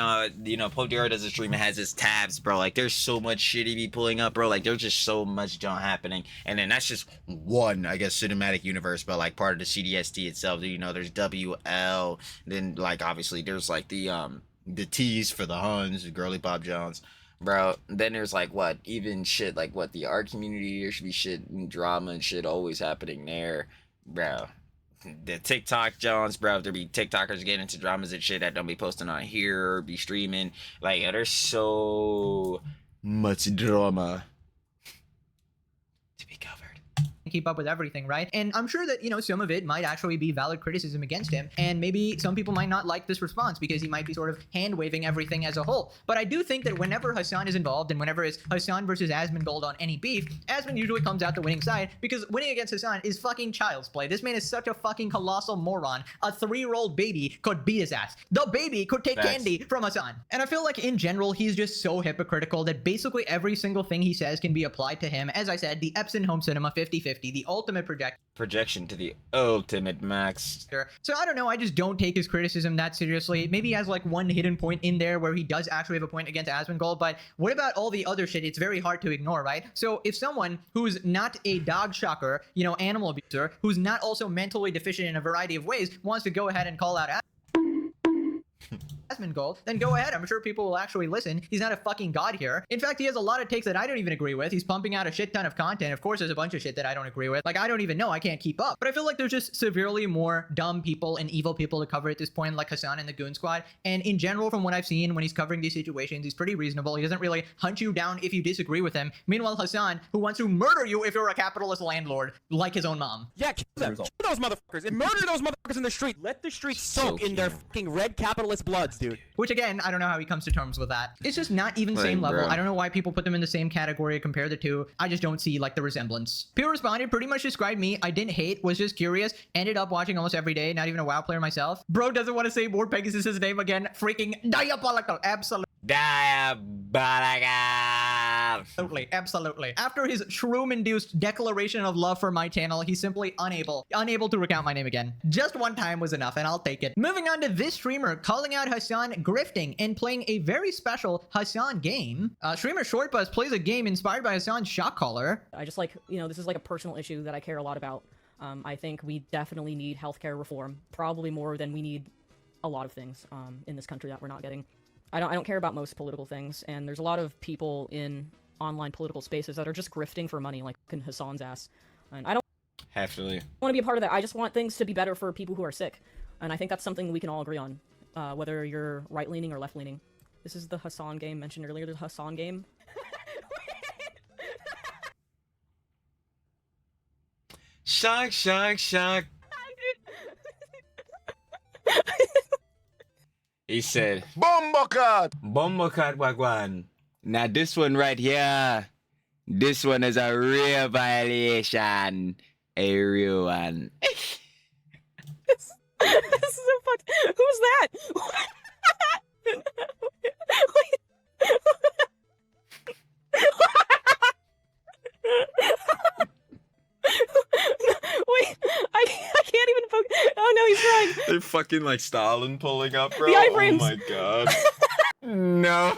Speaker 2: you know, Pope Dero does a stream and has his tabs, bro, like, there's so much shit he be pulling up, bro. Like, there's just so much junk happening. And then that's just one, I guess, cinematic universe, but, like, part of the CDST itself. You know, there's WL, then, like, obviously, there's, like, the T's for the Huns, the Girly Pop Jones. Bro, then there's, like, what, even shit, like, what, the art community, there should be shit and drama and shit always happening there, bro. The TikTok Jones, bro, if there be TikTokers getting into dramas and shit that don't be posting on here or be streaming, like, there's so much drama to be covered.
Speaker 3: Keep up with everything, right? And I'm sure that, you know, some of it might actually be valid criticism against him, and maybe some people might not like this response because he might be sort of hand-waving everything as a whole. But I do think that whenever Hasan is involved, and whenever it's Hasan versus Asmongold on any beef, Asmon usually comes out the winning side, because winning against Hasan is fucking child's play. This man is such a fucking colossal moron. A 3-year-old baby could beat his ass. The baby could take candy from Hasan. And I feel like in general, he's just so hypocritical that basically every single thing he says can be applied to him. As I said, the Epson home cinema 50-50, the ultimate projection
Speaker 2: to the ultimate max.
Speaker 3: So I don't know, I just don't take his criticism that seriously. Maybe he has like one hidden point in there where he does actually have a point against Asmongold, but what about all the other shit? It's very hard to ignore, right? So if someone who's not a dog shocker, you know, animal abuser, who's not also mentally deficient in a variety of ways, wants to go ahead and call out Asmongold, then go ahead. I'm sure people will actually listen. He's not a fucking god here. In fact, he has a lot of takes that I don't even agree with. He's pumping out a shit ton of content. Of course, there's a bunch of shit that I don't agree with. Like, I don't even know. I can't keep up. But I feel like there's just severely more dumb people and evil people to cover at this point, like Hasan and the Goon Squad. And in general, from what I've seen when he's covering these situations, he's pretty reasonable. He doesn't really hunt you down if you disagree with him. Meanwhile, Hasan, who wants to murder you if you're a capitalist landlord, like his own mom.
Speaker 8: Yeah, kill them. Kill those motherfuckers and murder those motherfuckers in the street. Let the streets soak in their fucking red capitalist bloods, dude.
Speaker 3: Which, again, I don't know how he comes to terms with that. It's just not even same level. I don't know why people put them in the same category, compare the two. I just don't see, like, the resemblance. Pure responded, pretty much described me. I didn't hate, was just curious. Ended up watching almost every day, not even a WoW player myself. Bro doesn't want to say more Pegasus' name again. Freaking diabolical. Absolutely. Absolutely. After his shroom-induced declaration of love for my channel, he's simply unable to recount my name again. Just one time was enough, and I'll take it. Moving on to this streamer calling out Hasan grifting and playing a very special Hasan game. Streamer Shortbus plays a game inspired by Hasan's shot caller.
Speaker 10: I just like, you know, this is like a personal issue that I care a lot about. I think we definitely need healthcare reform, probably more than we need a lot of things in this country that we're not getting. I don't care about most political things, and there's a lot of people in online political spaces that are just grifting for money, like in Hasan's ass. And I don't want to be a part of that. I just want things to be better for people who are sick. And I think that's something we can all agree on, whether you're right-leaning or left-leaning. This is the Hasan game mentioned earlier, the Hasan game.
Speaker 2: Shock, shock, shock. He said, Bombokat! Bombokat Wagwan. Now this one right here, this one is a real violation. A real one.
Speaker 10: This is so fucked. Who's that? Wait, I can't even focus. Oh no, he's crying.
Speaker 2: They're fucking like Stalin pulling up, bro.
Speaker 10: The iframes.
Speaker 2: Oh my god. No.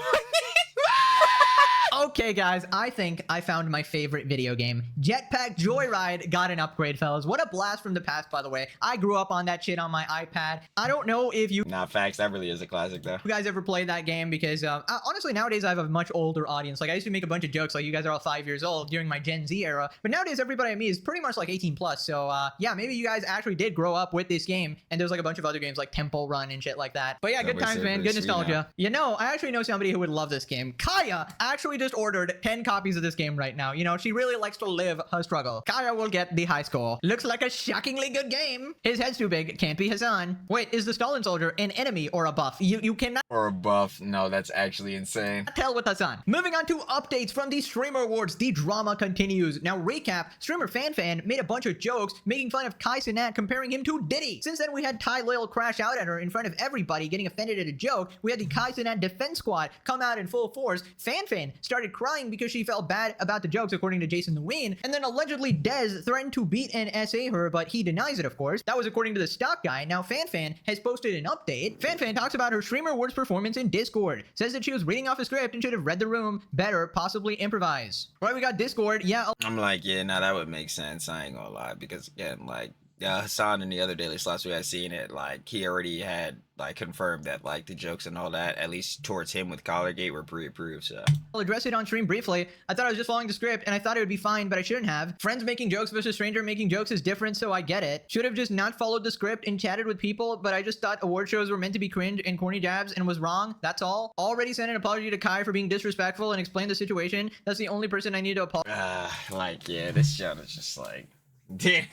Speaker 3: Okay, guys, I think I found my favorite video game. Jetpack Joyride got an upgrade, fellas. What a blast from the past, by the way. I grew up on that shit on my iPad. I don't know if you
Speaker 2: Nah, facts. That really is a classic, though.
Speaker 3: guys ever played that game, because honestly, nowadays I have a much older audience. Like, I used to make a bunch of jokes like you guys are all 5 years old during my Gen Z era, but nowadays everybody I meet is pretty much like 18 plus. So yeah, maybe you guys actually did grow up with this game, and there's like a bunch of other games like Temple Run and shit like that. But yeah, good times, man. Good nostalgia. You know, I actually know somebody who would love this game. Kaya actually just ordered 10 copies of this game right now. You know, she really likes to live her struggle. Kaya will get the high score. Looks like a shockingly good game. His head's too big. Can't be Hasan. Wait, is the Stalin soldier an enemy or a buff? You cannot
Speaker 2: Or a buff. No, that's actually insane.
Speaker 3: tell with Hasan. Moving on to updates from the Streamer Awards. The drama continues. Now, recap. Streamer FanFan made a bunch of jokes making fun of Kai Cenat, comparing him to Diddy. Since then, we had Ty Lil crash out at her in front of everybody, getting offended at a joke. We had the Kai Cenat defense squad come out in full force. FanFan started crying because she felt bad about the jokes, according to Jason the Ween. And then allegedly Dez threatened to beat and SA her, but he denies it, of course. That was according to the stock guy. Now, FanFan has posted an update. FanFan talks about her Streamer Awards performance in Discord. Says that she was reading off a script and should have read the room better, possibly improvise. Right, we got Discord. Yeah.
Speaker 2: I'm like, yeah, nah, that would make sense. I ain't gonna lie. Because, again, like, Hasan and the other daily slots we had seen it, like, he already had, like, confirmed that, like, the jokes and all that, at least towards him with Collargate, were pre-approved, so.
Speaker 3: I'll address it on stream briefly. I thought I was just following the script, and I thought it would be fine, but I shouldn't have. Friends making jokes versus stranger making jokes is different, so I get it. Should have just not followed the script and chatted with people, but I just thought award shows were meant to be cringe and corny jabs and was wrong. That's all. Already sent an apology to Kai for being disrespectful and explained the situation. That's the only person I need to apologize.
Speaker 2: Like, yeah, this show is just like, dude,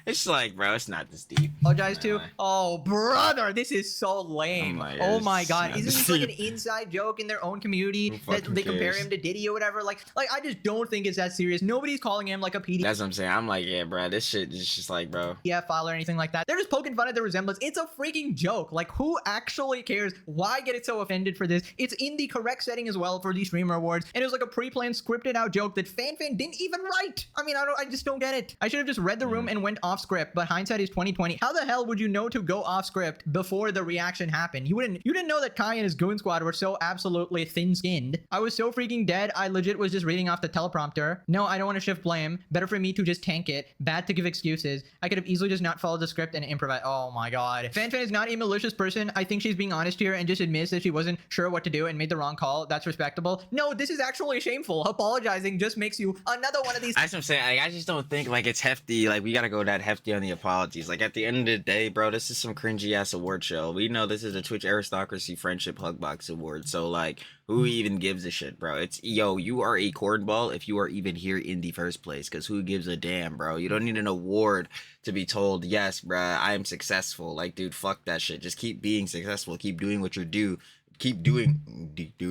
Speaker 2: it's like, bro, it's not this deep.
Speaker 3: Apologize to? Oh, brother, this is so lame. Oh my god, isn't this like an inside joke in their own community that they compare him to Diddy or whatever? Like I just don't think it's that serious. Nobody's calling him like a PD.
Speaker 2: That's what I'm saying. I'm like, yeah, bro, this shit is just like, bro.
Speaker 3: Yeah, file or anything like that. They're just poking fun at the resemblance. It's a freaking joke. Like, who actually cares? Why get it so offended for this? It's in the correct setting as well for the Streamer Awards, and it was like a pre-planned, scripted out joke that FanFan didn't even write. I mean, I just don't get it. I should have just read the room and went off script, but hindsight is 2020. How the hell would you know to go off script before the reaction happened? You didn't know that Kai and his goon squad were so absolutely thin-skinned. I was so freaking dead, I legit was just reading off the teleprompter. No, I don't want to shift blame. Better for me to just tank it. Bad to give excuses. I could have easily just not followed the script and improvise. Oh my god. FanFan is not a malicious person. I think she's being honest here and just admits that she wasn't sure what to do and made the wrong call. That's respectable. No, this is actually shameful. Apologizing just makes you another one of these.
Speaker 2: That's what I'm saying. Like, I just don't think like it's hefty. Like, we gotta go that hefty on the apologies. Like, at the end of the day, bro, this is some cringy ass award show. We know this is a Twitch Aristocracy Friendship Hugbox Award. So like, who even gives a shit, bro? It's, yo, you are a cornball if you are even here in the first place. Because who gives a damn, bro? You don't need an award to be told, yes, bro, I am successful. Like, dude, fuck that shit. Just keep being successful. Keep doing what you do. Keep doing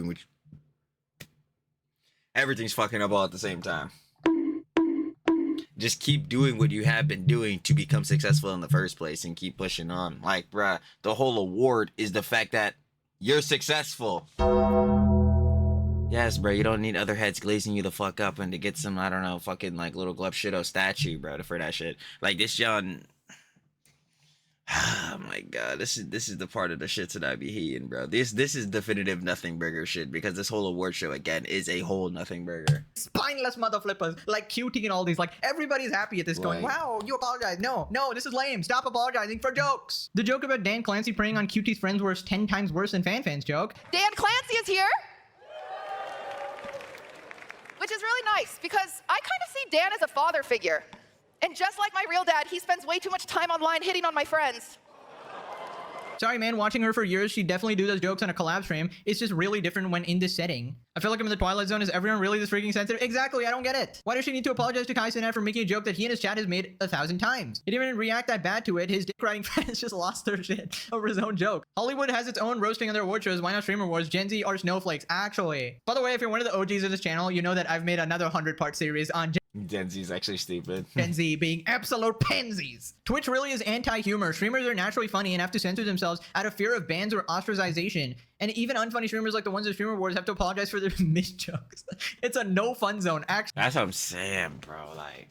Speaker 2: what everything's fucking up all at the same time. Just keep doing what you have been doing to become successful in the first place and keep pushing on. Like, bruh, the whole award is the fact that you're successful. Yes, bro, you don't need other heads glazing you the fuck up and to get some, I don't know, fucking like little Glub Shido statue, bro, for that shit. Like, this John. Oh my god, this is the part of the shit that I be hating, bro. This is definitive nothing burger shit, because this whole award show again is a whole nothing burger.
Speaker 3: Spineless mother flippers like QT and all these. Like, everybody's happy at this going, wow, you apologize. No, this is lame. Stop apologizing for jokes. The joke about Dan Clancy preying on QT's friends was 10 times worse than FanFan's joke.
Speaker 11: Dan Clancy is here, which is really nice because I kind of see Dan as a father figure. And just like my real dad, he spends way too much time online hitting on my friends.
Speaker 3: Sorry, man. Watching her for years, she definitely do those jokes on a collab stream. It's just really different when in this setting. I feel like I'm in the Twilight Zone. Is everyone really this freaking sensitive? Exactly. I don't get it. Why does she need to apologize to Hasan for making a joke that he and his chat has made 1,000 times? He didn't even react that bad to it. His dick riding fans just lost their shit over his own joke. Hollywood has its own roasting on their award shows. Why not Streamer Wars? Gen Z are snowflakes. Actually. By the way, if you're one of the OGs of this channel, you know that I've made another 100-part series on
Speaker 2: Gen Z is actually stupid.
Speaker 3: Gen Z being absolute pansies. Twitch really is anti-humor. Streamers are naturally funny and have to censor themselves out of fear of bans or ostracization. And even unfunny streamers like the ones in Streamer Wars have to apologize for their missed jokes. It's a no fun zone. Actually,
Speaker 2: That's what I'm saying, bro. Like,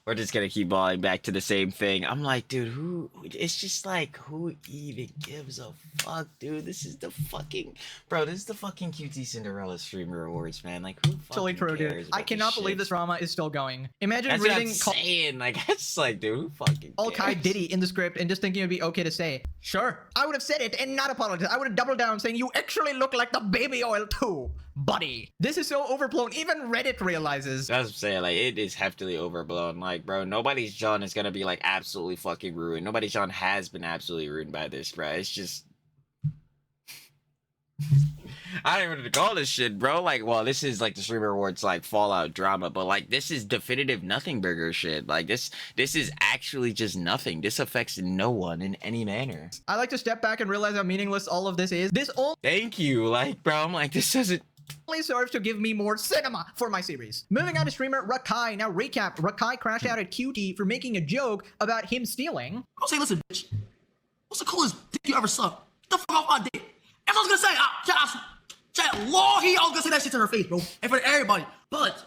Speaker 2: we're just gonna keep balling back to the same thing. I'm like, dude, who? It's just like, who even gives a fuck, dude? This is the fucking, bro. This is the fucking QT Cinderella Streamer Awards, man. Like, who fucking
Speaker 3: true,
Speaker 2: cares?
Speaker 3: dude. I cannot believe this drama is still going. Imagine
Speaker 2: That's what I'm
Speaker 3: reading
Speaker 2: saying. Like, it's like, dude, who fucking
Speaker 3: All Kai
Speaker 2: cares?
Speaker 3: Diddy in the script and just thinking it'd be okay to say, sure. I would have said it and not apologized. I would have doubled down saying you actually look like the baby oil too, buddy. This is so overblown. Even Reddit realizes.
Speaker 2: That's what I'm saying. Like, it is heftily overblown. Like, bro, nobody's John is gonna be like absolutely fucking ruined. Nobody's John has been absolutely ruined by this, bro. It's just, I don't even call this shit, bro. Like, well, this is like the Streamer Awards like fallout drama, but like this is definitive nothing burger shit. Like this is actually just nothing. This affects no one in any manner.
Speaker 3: I like to step back and realize how meaningless all of this is. This only
Speaker 2: Thank you. Like, bro, I'm like, this doesn't
Speaker 3: serves to give me more cinema for my series. Moving on to streamer Rakai. Now recap, Rakai crashed out at QT for making a joke about him stealing.
Speaker 12: I'll say, listen, bitch, what's the coolest dick you ever sucked? Get the fuck off my dick. That's what I was gonna say. Chat, Lord, I was gonna say that shit to her face, bro. And for everybody. But,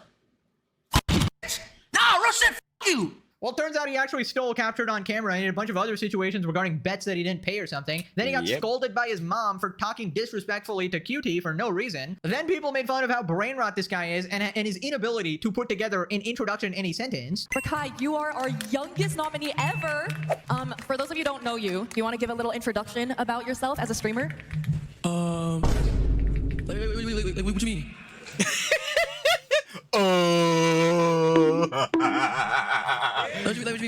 Speaker 12: bitch. Nah, real shit, you.
Speaker 3: Well, it turns out he actually stole, captured on camera, and in a bunch of other situations regarding bets that he didn't pay or something. Then he got scolded by his mom for talking disrespectfully to QT for no reason. Then people made fun of how brain rot this guy is and his inability to put together an introduction in a sentence.
Speaker 13: Rakai, you are our youngest nominee ever. For those of you who don't know you, do you want to give a little introduction about yourself as a streamer?
Speaker 12: What you mean? What you mean?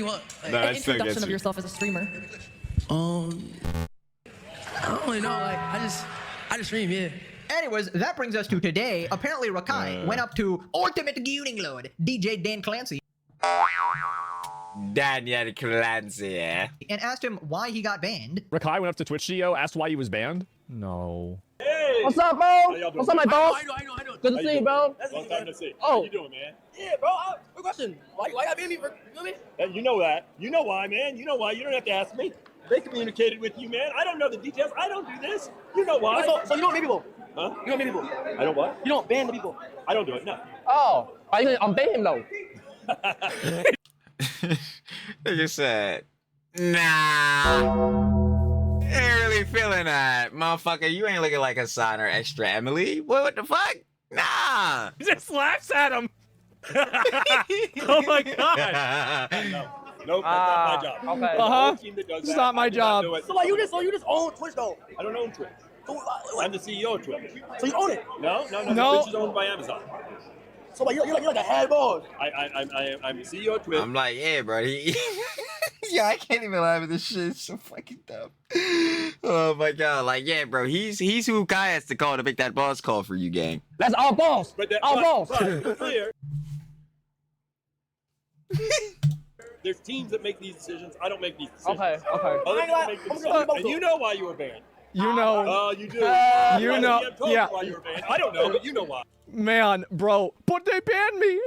Speaker 12: What?
Speaker 13: An introduction of yourself as a streamer.
Speaker 12: I don't really know. Like, I just stream, yeah.
Speaker 3: Anyways, that brings us to today. Apparently, Rakai went up to Ultimate Gearing Lord, DJ Dan Clancy.
Speaker 2: Daniel Clancy, yeah.
Speaker 3: And asked him why he got banned.
Speaker 9: Rakai went up to Twitch CEO, asked why he was banned. No.
Speaker 14: Hey!
Speaker 15: What's up, bro? What's up, my boss?
Speaker 12: I know.
Speaker 15: Good to see you, bro.
Speaker 14: Long time to see.
Speaker 15: Oh.
Speaker 14: How you doing, man?
Speaker 12: Yeah, bro. Quick question. Why you banned me for, you know me?
Speaker 14: You know that. You know why, man. You know why. You don't have to ask me. They communicated with you, man. I don't know the details. I don't do this. You know why.
Speaker 12: So you don't ban people?
Speaker 14: Huh?
Speaker 12: You don't ban people?
Speaker 14: I don't what?
Speaker 12: You don't ban the people?
Speaker 14: I don't do it, no.
Speaker 15: Oh, I'm ban him though.
Speaker 2: Nigga said, nah. Ain't really feeling that. Motherfucker, you ain't looking like Hasan or Extra Emily. What the fuck? Nah.
Speaker 8: He just laughs at him. Oh my god.
Speaker 14: Nope, that's not my job.
Speaker 15: Okay.
Speaker 8: Uh-huh.
Speaker 14: It's
Speaker 8: It's not my job.
Speaker 12: So like you just own Twitch though?
Speaker 14: I don't own Twitch.
Speaker 12: So,
Speaker 14: I'm the CEO of Twitch.
Speaker 12: So you own it?
Speaker 14: No.
Speaker 8: No.
Speaker 14: Twitch is owned by Amazon.
Speaker 12: So like you're like a head boss.
Speaker 14: I'm the CEO of Twitch.
Speaker 2: I'm like, yeah, bro. Yeah, I can't even laugh at this shit. It's so fucking dumb. Oh my god. Like, yeah, bro. He's who Kai has to call to make that boss call for you, gang.
Speaker 15: That's our boss. Our boss.
Speaker 14: But clear. There's teams that make these decisions. I don't make these decisions.
Speaker 15: Okay.
Speaker 14: Other people make the decisions. And you know why you were banned.
Speaker 8: You know.
Speaker 14: Oh, you do.
Speaker 8: You know.
Speaker 14: Yeah. Why you were banned. I don't know, but you know why.
Speaker 8: Man, bro. But they banned me.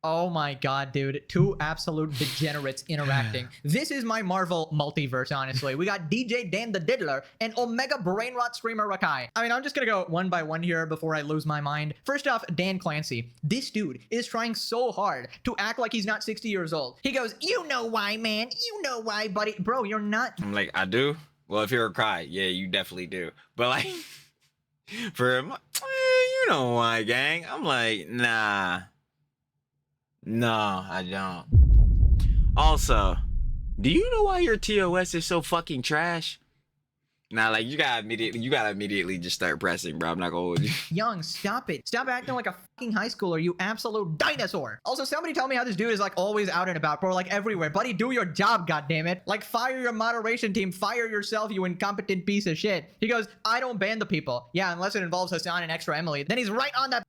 Speaker 3: Oh my god, dude. Two absolute degenerates interacting. This is my Marvel multiverse, honestly. We got DJ Dan the Diddler and Omega Brainrot streamer Rakai. I mean, I'm just gonna go one by one here before I lose my mind. First off, Dan Clancy. This dude is trying so hard to act like he's not 60 years old. He goes, you know why, man. You know why, buddy. Bro, you're not.
Speaker 2: I'm like, I do? Well, if you're a Kai, yeah, you definitely do. But like, for him, you know why, gang. I'm like, nah. No, I don't. Also, do you know why your TOS is so fucking trash? Nah, like you gotta immediately just start pressing, bro. I'm not gonna hold you.
Speaker 3: Young, stop it. Stop acting like a fucking high schooler, you absolute dinosaur. Also, somebody tell me how this dude is like always out and about, bro, like everywhere. Buddy, do your job, goddammit. Like, fire your moderation team. Fire yourself, you incompetent piece of shit. He goes, I don't ban the people. Yeah, unless it involves Hasan and extra Emily. Then he's right on that.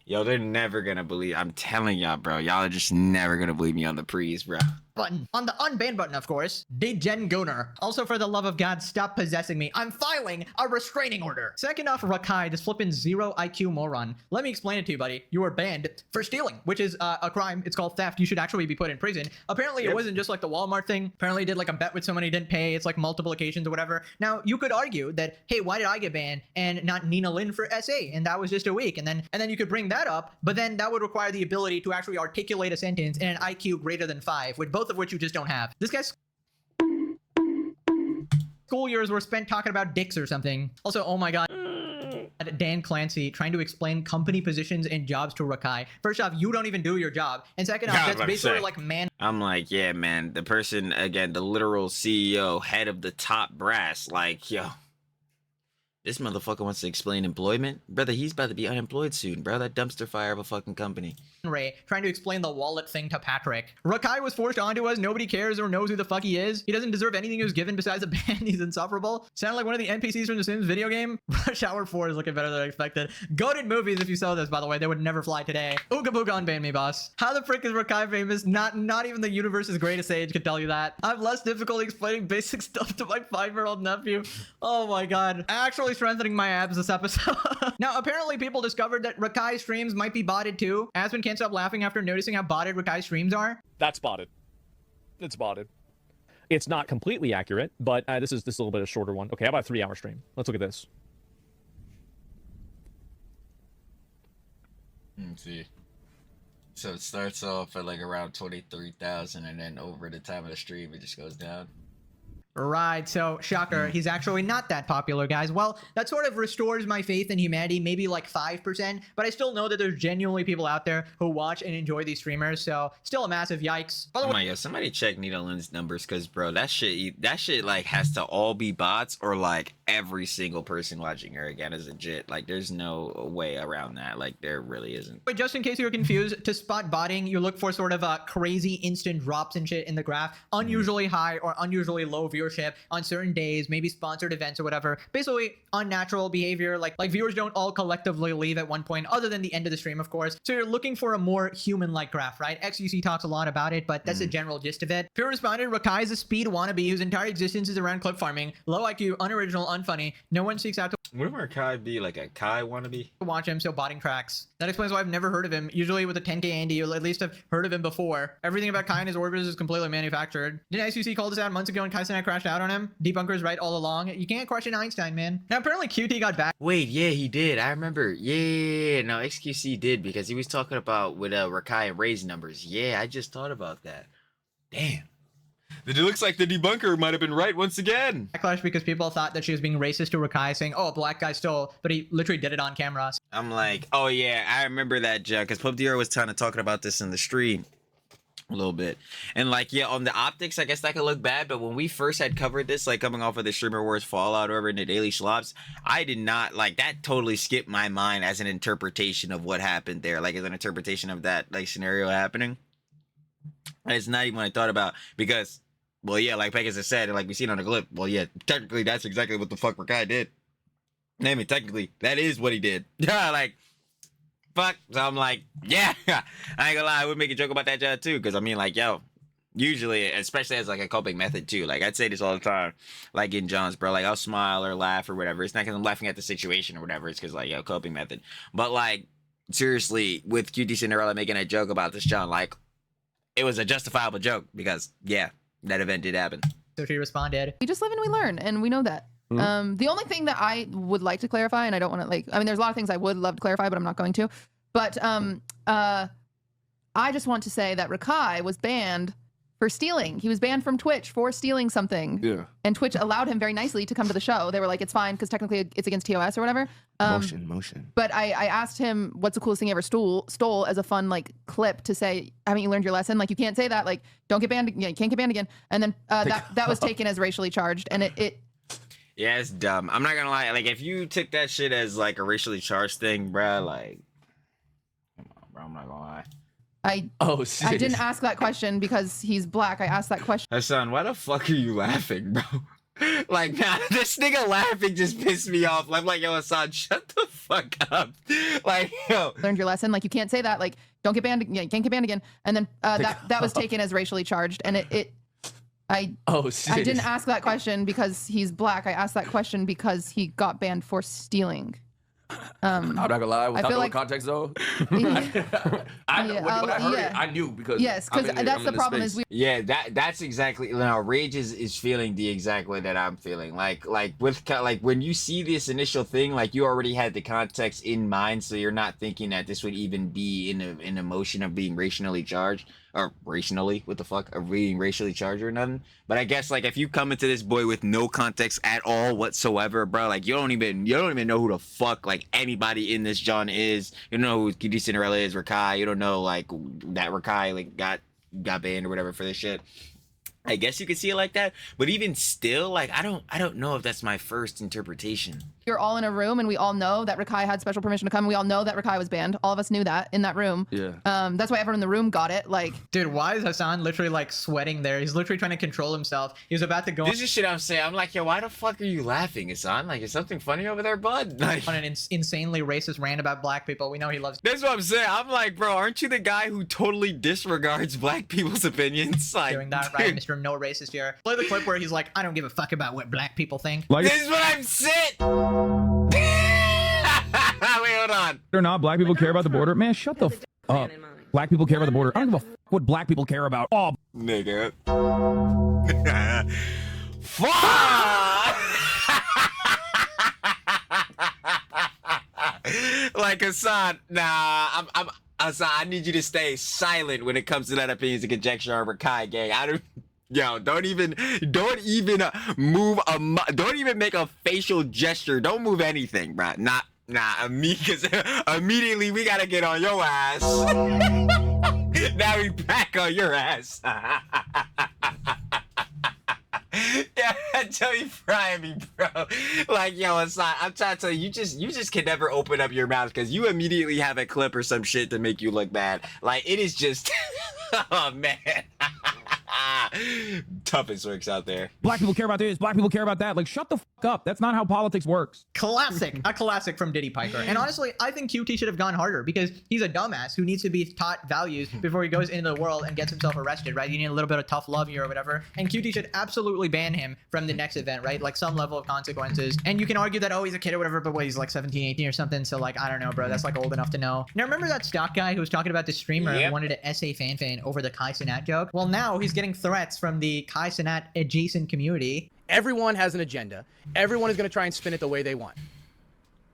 Speaker 2: Yo, they're never gonna believe. I'm telling y'all, bro. Y'all are just never gonna believe me on the prees, bro.
Speaker 3: Button. On the unban button, of course, Degen Gunner. Also, for the love of God, stop possessing me. I'm filing a restraining order. Second off, Rakai, this flippin' 0 IQ moron. Let me explain it to you, buddy. You were banned for stealing, which is a crime. It's called theft. You should actually be put in prison. Apparently, it wasn't just like the Walmart thing. Apparently, he did like a bet with someone he didn't pay. It's like multiple occasions or whatever. Now, you could argue that, hey, why did I get banned and not Nina Lynn for SA? And that was just a week. And then you could bring that up, but then that would require the ability to actually articulate a sentence in an IQ greater than 5, with both of which you just don't have. This guy's school years were spent talking about dicks or something. Also, oh my god, Dan Clancy trying to explain company positions and jobs to Rakai. First off, you don't even do your job, and second off, that's basically like man.
Speaker 2: I'm like, yeah, man. The person, again, the literal CEO, head of the top brass, like, yo, this motherfucker wants to explain employment, brother. He's about to be unemployed soon, bro. That dumpster fire of a fucking company.
Speaker 3: Ray trying to explain the wallet thing to Patrick. Rakai was forced onto us. Nobody cares or knows who the fuck he is. He doesn't deserve anything he was given besides a ban. He's insufferable. Sounded like one of the NPCs from the Sims video game. Rush Hour 4 is looking better than I expected. Goated movies if you saw this, by the way. They would never fly today. Ooga booga unban me, boss. How the frick is Rakai famous? Not even the universe's greatest age could tell you that. I have less difficulty explaining basic stuff to my 5-year-old nephew. Oh my god. Actually strengthening my abs this episode. Now, apparently people discovered that Rakai streams might be botted too. Aspen can't stop laughing after noticing how botted Rakai streams are.
Speaker 9: That's botted. It's botted. It's not completely accurate, but this is a little bit of a shorter one. Okay, how about a 3-hour stream? Let's look at this.
Speaker 2: Let's see. So it starts off at like around 23,000, and then over the time of the stream, it just goes down.
Speaker 3: Right, so shocker, he's actually not that popular, guys. Well, that sort of restores my faith in humanity, maybe like 5%, but I still know that there's genuinely people out there who watch and enjoy these streamers, so still a massive yikes.
Speaker 2: Oh my god, somebody check Nina Lynn's numbers, because bro, that shit like has to all be bots, or like every single person watching her again is legit. Like there's no way around that. Like there really isn't.
Speaker 3: But just in case you're confused, to spot botting, you look for sort of crazy instant drops and shit in the graph, unusually high or unusually low viewership on certain days, maybe sponsored events or whatever. Basically unnatural behavior, like viewers don't all collectively leave at one point, other than the end of the stream, of course. So you're looking for a more human-like graph, right? XUC talks a lot about it, but that's the general gist of it. Fear responded, Rakai is a speed wannabe whose entire existence is around clip farming, low IQ, unoriginal, unfunny. No one seeks out to
Speaker 2: Wouldn't Rakai be like a Kai wannabe?
Speaker 3: watch him, so botting tracks. That explains why I've never heard of him. Usually with a 10k Andy, you'll at least have heard of him before. Everything about Kai and his orbiters is completely manufactured. Didn't SUC call this out months ago and Kai crashed out on him? Debunker's right all along. You can't question Einstein, man. Now apparently QT got back.
Speaker 2: Wait, yeah, he did. I remember. Yeah, no, XQC did, because he was talking about with Rakai and Ray's numbers. Yeah, I just thought about that. Damn. It looks like the debunker might have been right once again.
Speaker 3: Backlash because people thought that she was being racist to Rakai, saying, oh, a black guy stole, but he literally did it on camera.
Speaker 2: I'm like, oh yeah, I remember that, Jack, because PubDR was kind of talking about this in the stream a little bit. And like, yeah, on the optics, I guess that could look bad, but when we first had covered this, like coming off of the Streamer Wars Fallout or in the Daily Slops, I did not, like, that totally skipped my mind as an interpretation of what happened there, like as an interpretation of that, like, scenario happening. And it's not even what I thought about, because, well, yeah, like Pegasus has said, and like we seen on the clip, well, yeah, technically that's exactly what the fuck Rakai did. I mean, technically, that is what he did. Yeah, like, fuck. So I'm like, yeah, I ain't gonna lie, I would make a joke about that job too, because I mean, like, yo, usually, especially as like a coping method too, like I'd say this all the time, like in John's, bro, like I'll smile or laugh or whatever. It's not because I'm laughing at the situation or whatever, it's because like, yo, coping method. But like, seriously, with QT Cinderella making a joke about this, John, like, it was a justifiable joke because, yeah, that event did happen.
Speaker 3: So she responded,
Speaker 16: we just live and we learn, and we know that. The only thing that I would like to clarify, and I don't want to, like, I mean, there's a lot of things I would love to clarify, but I'm not going to. But I just want to say that Rakai was banned for stealing. He was banned from Twitch for stealing something.
Speaker 17: Yeah.
Speaker 16: And Twitch allowed him very nicely to come to the show. They were like, it's fine because technically it's against TOS or whatever.
Speaker 17: Motion.
Speaker 16: But I asked him what's the coolest thing he ever stole as a fun like clip to say, haven't you learned your lesson? Like you can't say that. Like don't get banned. Yeah, you can't get banned again. And then that was taken as racially charged. And it
Speaker 2: Yeah, it's dumb. I'm not gonna lie. Like if you took that shit as like a racially charged thing, bruh, like, come on, bro. I'm not gonna lie.
Speaker 16: I didn't ask that question because he's black. I asked that question.
Speaker 2: Hasan, why the fuck are you laughing, bro? Like, nah, this nigga laughing just pissed me off. I'm like, yo, Hasan, shut the fuck up. Like, yo.
Speaker 16: Learned your lesson. Like, you can't say that. Like, don't get banned. Yeah, you can't get banned again. And then that was taken as racially charged. And I didn't ask that question because he's black. I asked that question because he got banned for stealing.
Speaker 17: I'm not gonna lie, without
Speaker 16: feel
Speaker 17: no
Speaker 16: like-
Speaker 17: context though.
Speaker 16: Yeah.
Speaker 17: When I heard it, I knew because
Speaker 16: Yes, because that's the problem is
Speaker 2: Yeah, that's exactly. Now, Rage is feeling the exact way that I'm feeling. Like when you see this initial thing, like you already had the context in mind, so you're not thinking that this would even be in an emotion of being racially charged or racially, what the fuck, of being racially charged or nothing. But I guess like if you come into this boy with no context at all whatsoever, bro, like you don't even know who the fuck like anybody in this John is. You don't know who QT Cinderella is, Rakai. You don't know like that Rakai like got banned or whatever for this shit. I guess you could see it like that, but even still, like I don't know if that's my first interpretation.
Speaker 16: you're all in a room and we all know that Rakai had special permission to come. We all know that Rakai was banned. All of us knew that in that room.
Speaker 17: Yeah.
Speaker 16: That's why everyone in the room got it. Like,
Speaker 3: dude, why is Hasan literally like sweating there? He's literally trying to control himself. He was about to go.
Speaker 2: This is shit I'm saying. I'm like, yo, why the fuck are you laughing, Hasan? Like, is something funny over there, bud? Like,
Speaker 3: on an insanely racist rant about black people. We know he loves.
Speaker 2: That's what I'm saying. I'm like, bro, aren't you the guy who totally disregards black people's opinions? Like,
Speaker 3: doing that right, Mr. No Racist here. Play the clip where he's like, I don't give a fuck about what black people think.
Speaker 1: Like,
Speaker 2: this is what I'm saying. Wait, hold on.
Speaker 1: Or not, black people care about the border. Man, shut the f up. Black people care about the border. I don't give a f what black people care about. Oh,
Speaker 2: nigga. Fuck! Like, Hasan, nah, Hasan, I need you to stay silent when it comes to that opinions and conjecture on Rakai gang. Don't even move don't even make a facial gesture. Don't move anything, bro. Nah, because immediately we gotta get on your ass. Now we back on your ass. Yeah, tell you frying me, bro. Like, yo, Hasan, I'm trying to tell you, you just can never open up your mouth because you immediately have a clip or some shit to make you look bad. Like, it is just, oh man. Toughest works out there.
Speaker 1: Black people care about this. Black people care about that. Like, shut the fuck up. That's not how politics works.
Speaker 3: Classic. A classic from Diddy Piper. And honestly, I think QT should have gone harder because he's a dumbass who needs to be taught values before he goes into the world and gets himself arrested, right? You need a little bit of tough love here or whatever. And QT should absolutely ban him from the next event, right? Like some level of consequences. And you can argue that, oh, he's a kid or whatever, but he's like 17, 18 or something. So like, I don't know, bro. That's like old enough to know. Now, remember that stock guy who was talking about the streamer and wanted to essay Fan over the Kai Cenat joke? Well, now he's getting threats from the Kai Cenat adjacent community.
Speaker 18: Everyone has an agenda. Everyone is going to try and spin it the way they want.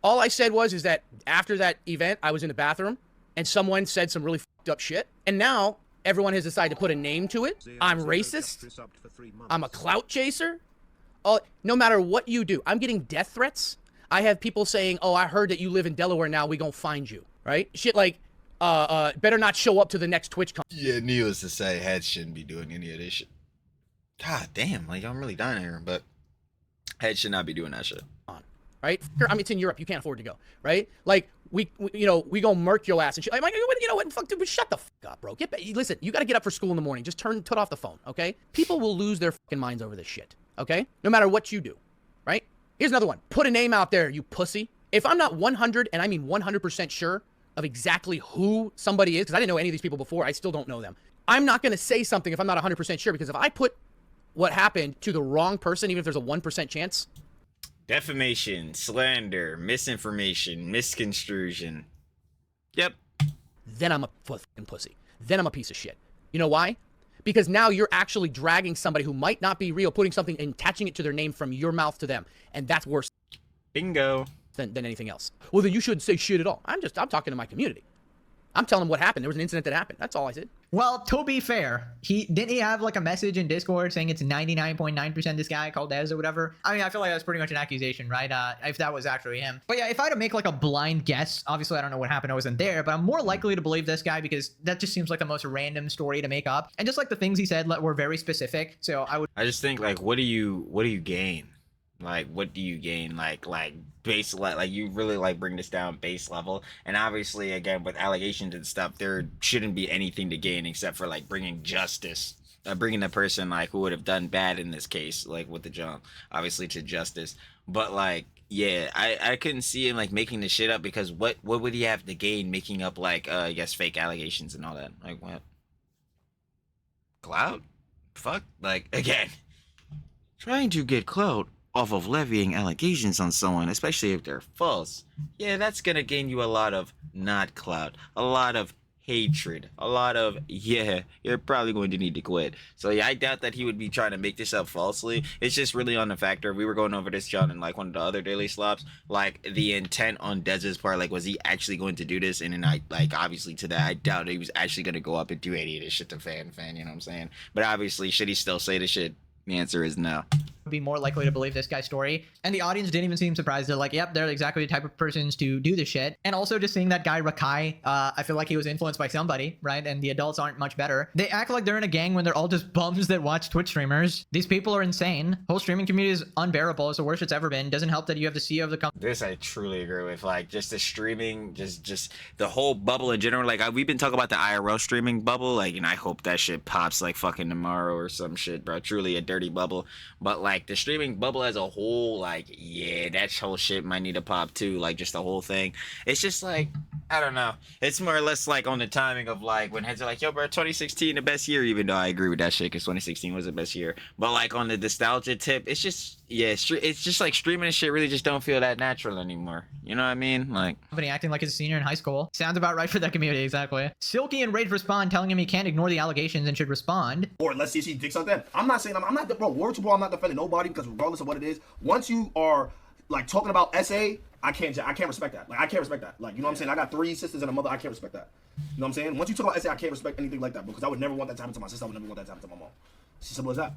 Speaker 18: All I said is that after that event, I was in the bathroom and someone said some really fucked up shit. And now everyone has decided to put a name to it. I'm racist. I'm a clout chaser. No matter what you do, I'm getting death threats. I have people saying, oh, I heard that you live in Delaware now. We gonna find you, right? Shit like, better not show up to the next Twitch con.
Speaker 2: Yeah, needless to say, Head shouldn't be doing any of this shit. God damn, like I'm really dying here, but Head should not be doing that shit.
Speaker 18: Right? I mean, it's in Europe. You can't afford to go, right? Like, we go murk your ass and shit. I'm like, you know what? Fuck, dude, shut the fuck up, bro. Listen, you got to get up for school in the morning. Just turn off the phone, okay? People will lose their fucking minds over this shit, okay? No matter what you do, right? Here's another one. Put a name out there, you pussy. If I'm not 100, and I mean 100% sure of exactly who somebody is, because I didn't know any of these people before, I still don't know them. I'm not going to say something if I'm not 100% sure, because if I put what happened to the wrong person, even if there's a 1% chance.
Speaker 2: Defamation, slander, misinformation, misconstruction. Yep.
Speaker 18: Then I'm a fucking pussy. Then I'm a piece of shit. You know why? Because now you're actually dragging somebody who might not be real, putting something and attaching it to their name from your mouth to them. And that's worse.
Speaker 2: Bingo.
Speaker 18: Than anything else. Well, then you shouldn't say shit at all. I'm talking to my community. I'm telling him what happened. There was an incident that happened. That's all I said.
Speaker 3: Well, to be fair, didn't he have like a message in Discord saying it's 99.9% this guy called Dez or whatever? I mean, I feel like that's pretty much an accusation, right? If that was actually him. But yeah, if I had to make like a blind guess, obviously I don't know what happened. I wasn't there, but I'm more likely to believe this guy because that just seems like the most random story to make up. And just like the things he said were very specific. So
Speaker 2: I just think like, what do you gain? Like, what do you gain? Like base like you really like bring this down base level, and obviously again with allegations and stuff, there shouldn't be anything to gain except for like bringing justice, bringing the person like who would have done bad in this case, like with the John, obviously to justice. But like, yeah, I couldn't see him like making the shit up because what would he have to gain making up like I guess fake allegations and all that? Like what? Clout? Fuck, like again, trying to get clout off of levying allegations on someone, especially if they're false, yeah, that's gonna gain you a lot of not clout, a lot of hatred, a lot of, yeah, you're probably going to need to quit. So yeah, I doubt that he would be trying to make this up falsely. It's just really on the factor. We were going over this, John, in like one of the other daily slops, like the intent on Dez's part, like was he actually going to do this? And then I, like, obviously to that, I doubt he was actually going to go up and do any of this shit to fan, you know what I'm saying? But obviously, should he still say the shit? The answer is no.
Speaker 3: Be more likely to believe this guy's story. And the audience didn't even seem surprised. They're like, yep, they're exactly the type of persons to do this shit. And also just seeing that guy Rakai, I feel like he was influenced by somebody, right? And the adults aren't much better. They act like they're in a gang when they're all just bums that watch Twitch streamers. These people are insane. Whole streaming community is unbearable. It's the worst it's ever been. Doesn't help that you have the CEO of the company.
Speaker 2: This I truly agree with. Like just the streaming, just the whole bubble in general. Like we've been talking about the IRL streaming bubble. Like, and I hope that shit pops like fucking tomorrow or some shit, bro. Truly a dirty bubble. But like the streaming bubble as a whole, like, yeah, that whole shit might need to pop too. Like just the whole thing. It's just like, I don't know. It's more or less like on the timing of like when heads are like, yo, bro, 2016 the best year, even though I agree with that shit because 2016 was the best year. But like on the nostalgia tip, it's just, yeah, it's just like streaming and shit really just don't feel that natural anymore. You know what I mean? Like
Speaker 3: company acting like he's a senior in high school. Sounds about right for that community, exactly. Silky and Rage respond, telling him he can't ignore the allegations and should respond.
Speaker 12: Or let's see if she dicks on them. I'm not saying I'm not, bro, word to ball, I'm not defending nobody because regardless of what it is, once you are like talking about SA, I can't respect that. Like I can't respect that. Like, you know what I'm saying? I got 3 sisters and a mother. I can't respect that. You know what I'm saying? Once you talk about SA, I can't respect anything like that because I would never want that to happen to my sister. I would never want that to happen to my mom. It's as simple as that.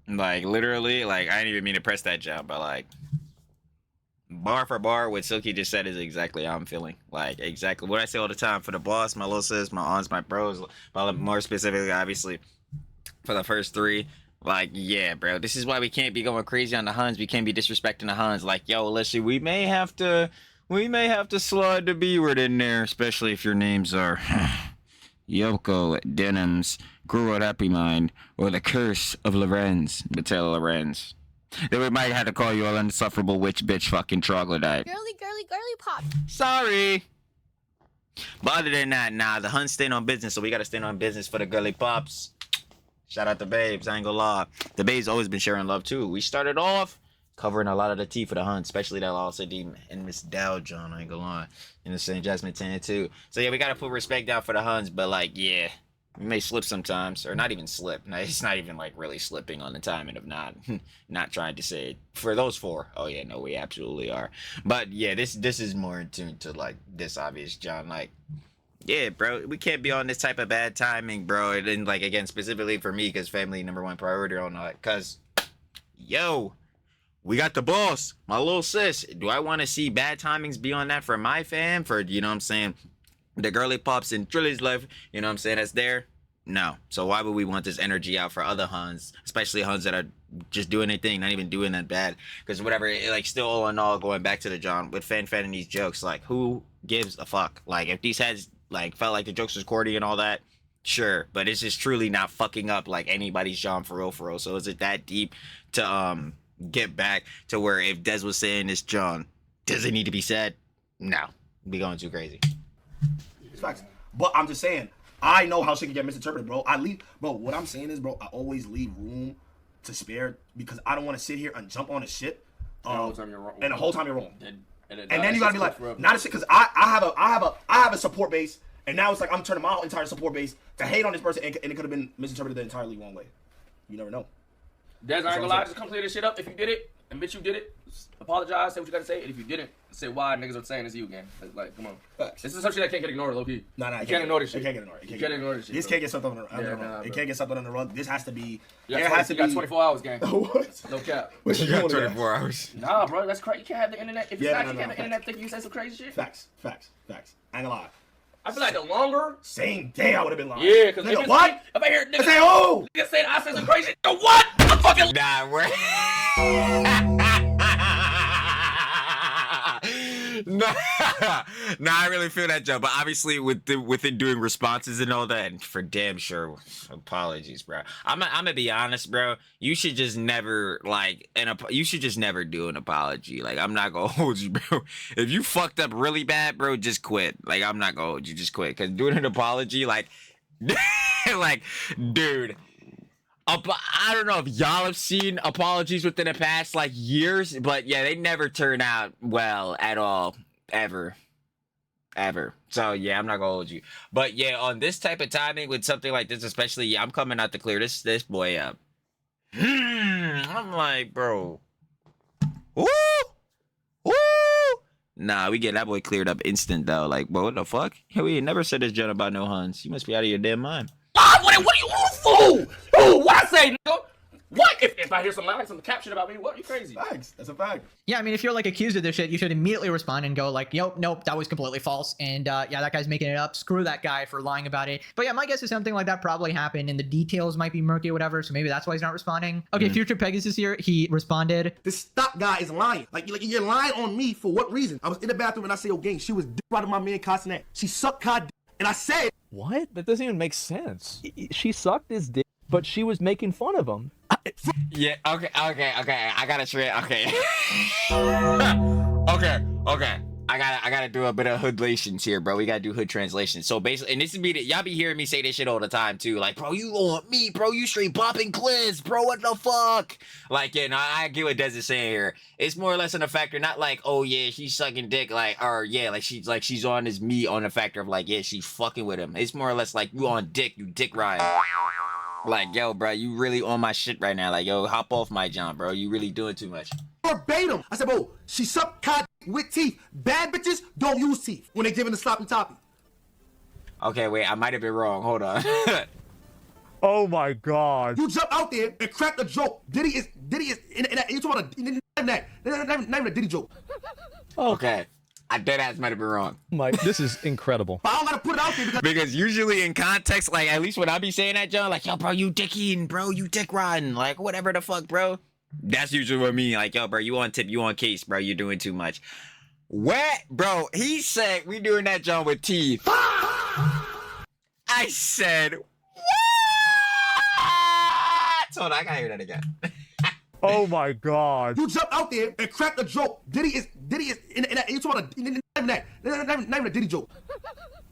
Speaker 2: Like literally, like I didn't even mean to press that jump, but like bar for bar, what Silky just said is exactly how I'm feeling. Like exactly what I say all the time for the boss, my little sis, my aunts, my bros, but more specifically, obviously, for the first 3. Like, yeah, bro, this is why we can't be going crazy on the Huns. We can't be disrespecting the Huns. Like, yo, listen, we may have to slide the B word in there, especially if your names are Yoko Denims, Grew at Happy Mind, or the Curse of Lorenz, Mattel Lorenz. Then we might have to call you all insufferable witch bitch fucking troglodyte.
Speaker 19: Girly pop.
Speaker 2: Sorry. But other than that, nah, the Huns staying on business, so we gotta stay on business for the girly pops. Shout out to Babes, I ain't gonna lie. The Babes always been sharing love too. We started off covering a lot of the tea for the Hunt, especially that Lost City and Miss Dow John, I ain't gonna lie. And the St. Jasmine 10 too. So yeah, we gotta put respect down for the Huns, but like, yeah, we may slip sometimes, or not even slip. No, it's not even like really slipping on the timing of not trying to say it. For those 4, oh yeah, no, we absolutely are. But yeah, this is more in tune to like this obvious John, like, yeah, bro, we can't be on this type of bad timing, bro. And then, like, again, specifically for me, because family #1 priority on that. Because, yo, we got the boss, my little sis. Do I want to see bad timings be on that for my fam? For, you know what I'm saying, the girly pops in Trilly's life, you know what I'm saying, that's there? No. So why would we want this energy out for other Huns, especially Huns that are just doing their thing, not even doing that bad? Because whatever, like, still all in all, going back to the John, with fanning these jokes, like, who gives a fuck? Like, if these heads like felt like the jokes was cordy and all that, sure, but it's just truly not fucking up like anybody's John for real. So is it that deep to get back to where if Des was saying this John, does it need to be said? No, be going too crazy.
Speaker 12: It's facts. But I'm just saying, I know how shit can get misinterpreted, bro. What I'm saying is, bro, I always leave room to spare because I don't want to sit here and jump on a shit. And the whole time you're wrong. And then you gotta be like, not a shit, because I have a support base, and now it's like I'm turning my entire support base to hate on this person, and it could have been misinterpreted the entirely wrong way. You never know.
Speaker 17: Des, I ain't gonna lie, just come clear this shit up if you did it. admit you did it. Apologize, say what you gotta say, and if you didn't, say why niggas are saying it's you again. Like, come on.
Speaker 12: Facts.
Speaker 17: This is some shit that can't get ignored, low key.
Speaker 12: No,
Speaker 17: you can't ignore this shit.
Speaker 12: You can't ignore it.
Speaker 17: You can't ignore this shit.
Speaker 12: This
Speaker 17: bro.
Speaker 12: can't get something on the
Speaker 17: Yeah,
Speaker 12: rug.
Speaker 17: nah,
Speaker 12: It
Speaker 17: bro.
Speaker 12: can't get something on the rug. This has to be.
Speaker 17: You
Speaker 12: There has to
Speaker 17: got
Speaker 12: be
Speaker 17: 24 hours, gang.
Speaker 12: What?
Speaker 17: No cap.
Speaker 12: What you
Speaker 2: got
Speaker 12: doing,
Speaker 2: 24 hours.
Speaker 17: Nah, bro, that's crazy. You can't have the internet. If it's
Speaker 12: Yeah,
Speaker 17: not,
Speaker 12: no,
Speaker 17: you
Speaker 12: no,
Speaker 17: can't have the
Speaker 12: facts.
Speaker 17: internet thinking you say some crazy shit.
Speaker 12: Facts. I ain't gonna lie.
Speaker 17: I feel like the longer.
Speaker 12: Same day I would have been lying.
Speaker 17: Yeah, because
Speaker 12: nigga, what?
Speaker 17: If I hear niggas
Speaker 12: say, oh!
Speaker 17: Niggas saying I said some crazy shit. Yo, what? I'm fucking.
Speaker 2: Nah, we're. Nah, I really feel that, Joe. But obviously, with it doing responses and all that, and for damn sure, apologies, bro. I'm gonna be honest, bro. You should just never you should just never do an apology. Like, I'm not gonna hold you, bro. If you fucked up really bad, bro, just quit. Like, I'm not gonna hold you, just quit. Cause doing an apology, like, dude. I don't know if y'all have seen apologies within the past like years, but yeah, they never turn out well at all, ever. So yeah, I'm not gonna hold you. But yeah, on this type of timing with something like this, especially, yeah, I'm coming out to clear this boy up. I'm like, bro, woo. Nah, we get that boy cleared up instant though. Like, bro, what the fuck? We ain't never said this joint about no Huns. You must be out of your damn mind.
Speaker 17: What are you fool? Ooh, what I say, nigga? What? If I hear some caption about me, what? Are you crazy?
Speaker 12: Facts. That's a fact.
Speaker 3: Yeah, I mean, if you're like accused of this shit, you should immediately respond and go like, nope, that was completely false. And yeah, that guy's making it up. Screw that guy for lying about it. But yeah, my guess is something like that probably happened and the details might be murky or whatever. So maybe that's why he's not responding. Okay, Future Pegasus here. He responded.
Speaker 12: This stock guy is lying. Like you're lying on me for what reason? I was in the bathroom and I say, yo, gang, she was right of my man Castanet. She sucked cod, and I said.
Speaker 9: What? That doesn't even make sense. She sucked his dick, but she was making fun of him.
Speaker 2: Yeah, okay. I gotta try. Okay. okay. I gotta do a bit of hoodlations here, bro. We gotta do hood translations. So basically, and this is me. Y'all be hearing me say this shit all the time too. Like, bro, you on me, bro? You straight popping clips, bro? What the fuck? Like, yeah, no, I get what Des is saying here. It's more or less on a factor, not like, oh yeah, she's sucking dick, like, or yeah, like she's on his meat on a factor of like, yeah, she's fucking with him. It's more or less like you on dick, you dick riding. Like, yo, bro, you really on my shit right now. Like, yo, hop off my John, bro. You really doing too much.
Speaker 12: Verbatim. I said, bro, she sucked cod with teeth. Bad bitches don't use teeth when they giving the sloppy toppy.
Speaker 2: Okay, wait, I might have been wrong. Hold on.
Speaker 9: Oh my god.
Speaker 12: You jump out there and crack a joke. Diddy is you talking about not even a Diddy joke.
Speaker 2: Okay. I dead ass might have been wrong.
Speaker 9: Mike, this is incredible.
Speaker 12: But I don't gotta put it out there
Speaker 2: because usually in context, like at least when I be saying that, John, like, yo, bro, you dick eating, bro, you dick riding, like whatever the fuck, bro. That's usually what I mean. Like, yo, bro, you on tip, you on case, bro, you're doing too much. What, bro? He said we doing that, John, with teeth. I said, what? Hold on, I gotta hear that again.
Speaker 9: Oh my god.
Speaker 12: You jump out there and crack a joke. Diddy is you talking about not even a Diddy joke.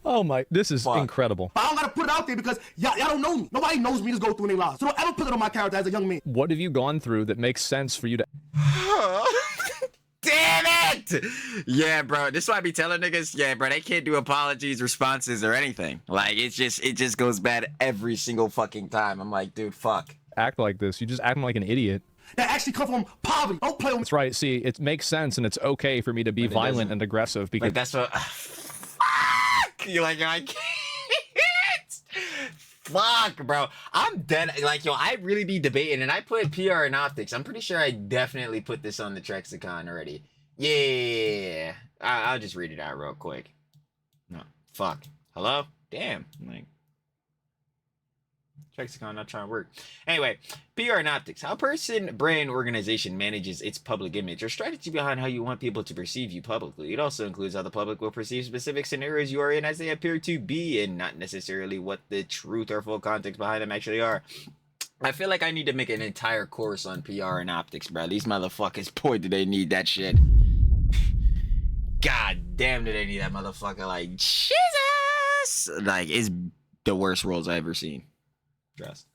Speaker 9: Oh my, this is incredible.
Speaker 12: But I don't gotta put it out there because y'all don't know me. Nobody knows me to go through any lives. So don't ever put it on my character as a young man.
Speaker 9: What have you gone through that makes sense for you to...
Speaker 2: Damn it! Yeah, bro. This is why I be telling niggas, yeah, bro, they can't do apologies, responses, or anything. Like, it just goes bad every single fucking time. I'm like, dude, fuck.
Speaker 9: Act like this. You just act like an idiot.
Speaker 12: That actually come from poverty. Don't play with me.
Speaker 9: That's right. See, it makes sense and it's okay for me to be violent and aggressive because
Speaker 2: like that's what you're like, I can't. Fuck, bro. I'm dead. Like, yo, I really be debating, and I put PR and optics. I'm pretty sure I definitely put this on the Trexicon already. Yeah. I'll just read it out real quick. No. Fuck. Hello? Damn. Like, Trexicon not trying to work. Anyway, PR and optics. How a person, brand, organization manages its public image or strategy behind how you want people to perceive you publicly. It also includes how the public will perceive specific scenarios you are in as they appear to be and not necessarily what the truth or full context behind them actually are. I feel like I need to make an entire course on PR and optics, bro. These motherfuckers, boy, do they need that shit. God damn, do they need that motherfucker. Like, Jesus! Like, it's the worst roles I've ever seen. Trust.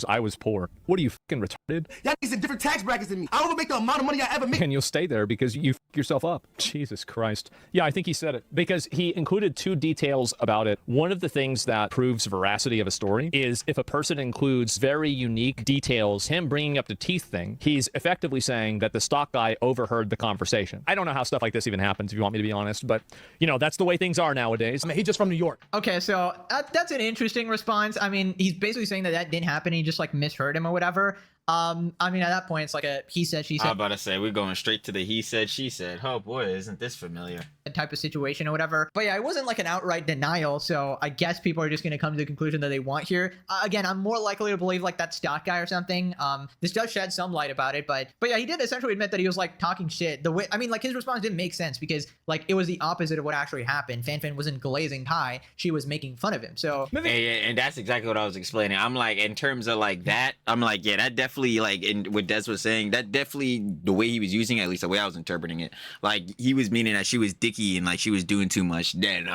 Speaker 9: I was poor. What are you fucking retarded?
Speaker 12: Y'all niggas in different tax brackets than me. I don't even make the amount of money I ever make.
Speaker 9: And you'll stay there because you f yourself up. Jesus Christ. Yeah, I think he said it because he included 2 details about it. One of the things that proves veracity of a story is if a person includes very unique details, him bringing up the teeth thing, he's effectively saying that the stock guy overheard the conversation. I don't know how stuff like this even happens, if you want me to be honest, but, you know, that's the way things are nowadays.
Speaker 18: I mean, he's just from New York.
Speaker 3: Okay, so that's an interesting response. I mean, he's basically saying that didn't happen. He just like misheard him or whatever. I mean, at that point, it's like a he said, she said.
Speaker 2: I'm about to say, we're going straight to the he said, she said. Oh boy, isn't this familiar?
Speaker 3: Type of situation or whatever. But yeah, it wasn't like an outright denial. So I guess people are just going to come to the conclusion that they want here. Again, I'm more likely to believe like that stock guy or something. This does shed some light about it, but yeah, he did essentially admit that he was like talking shit. The way, I mean, like his response didn't make sense because like it was the opposite of what actually happened. Fan wasn't glazing high. She was making fun of him. So
Speaker 2: and that's exactly what I was explaining. I'm like, in terms of like that, I'm like, yeah, that definitely like in what Des was saying, that definitely the way he was using it, at least the way I was interpreting it, like he was meaning that she was dicky and like she was doing too much. Then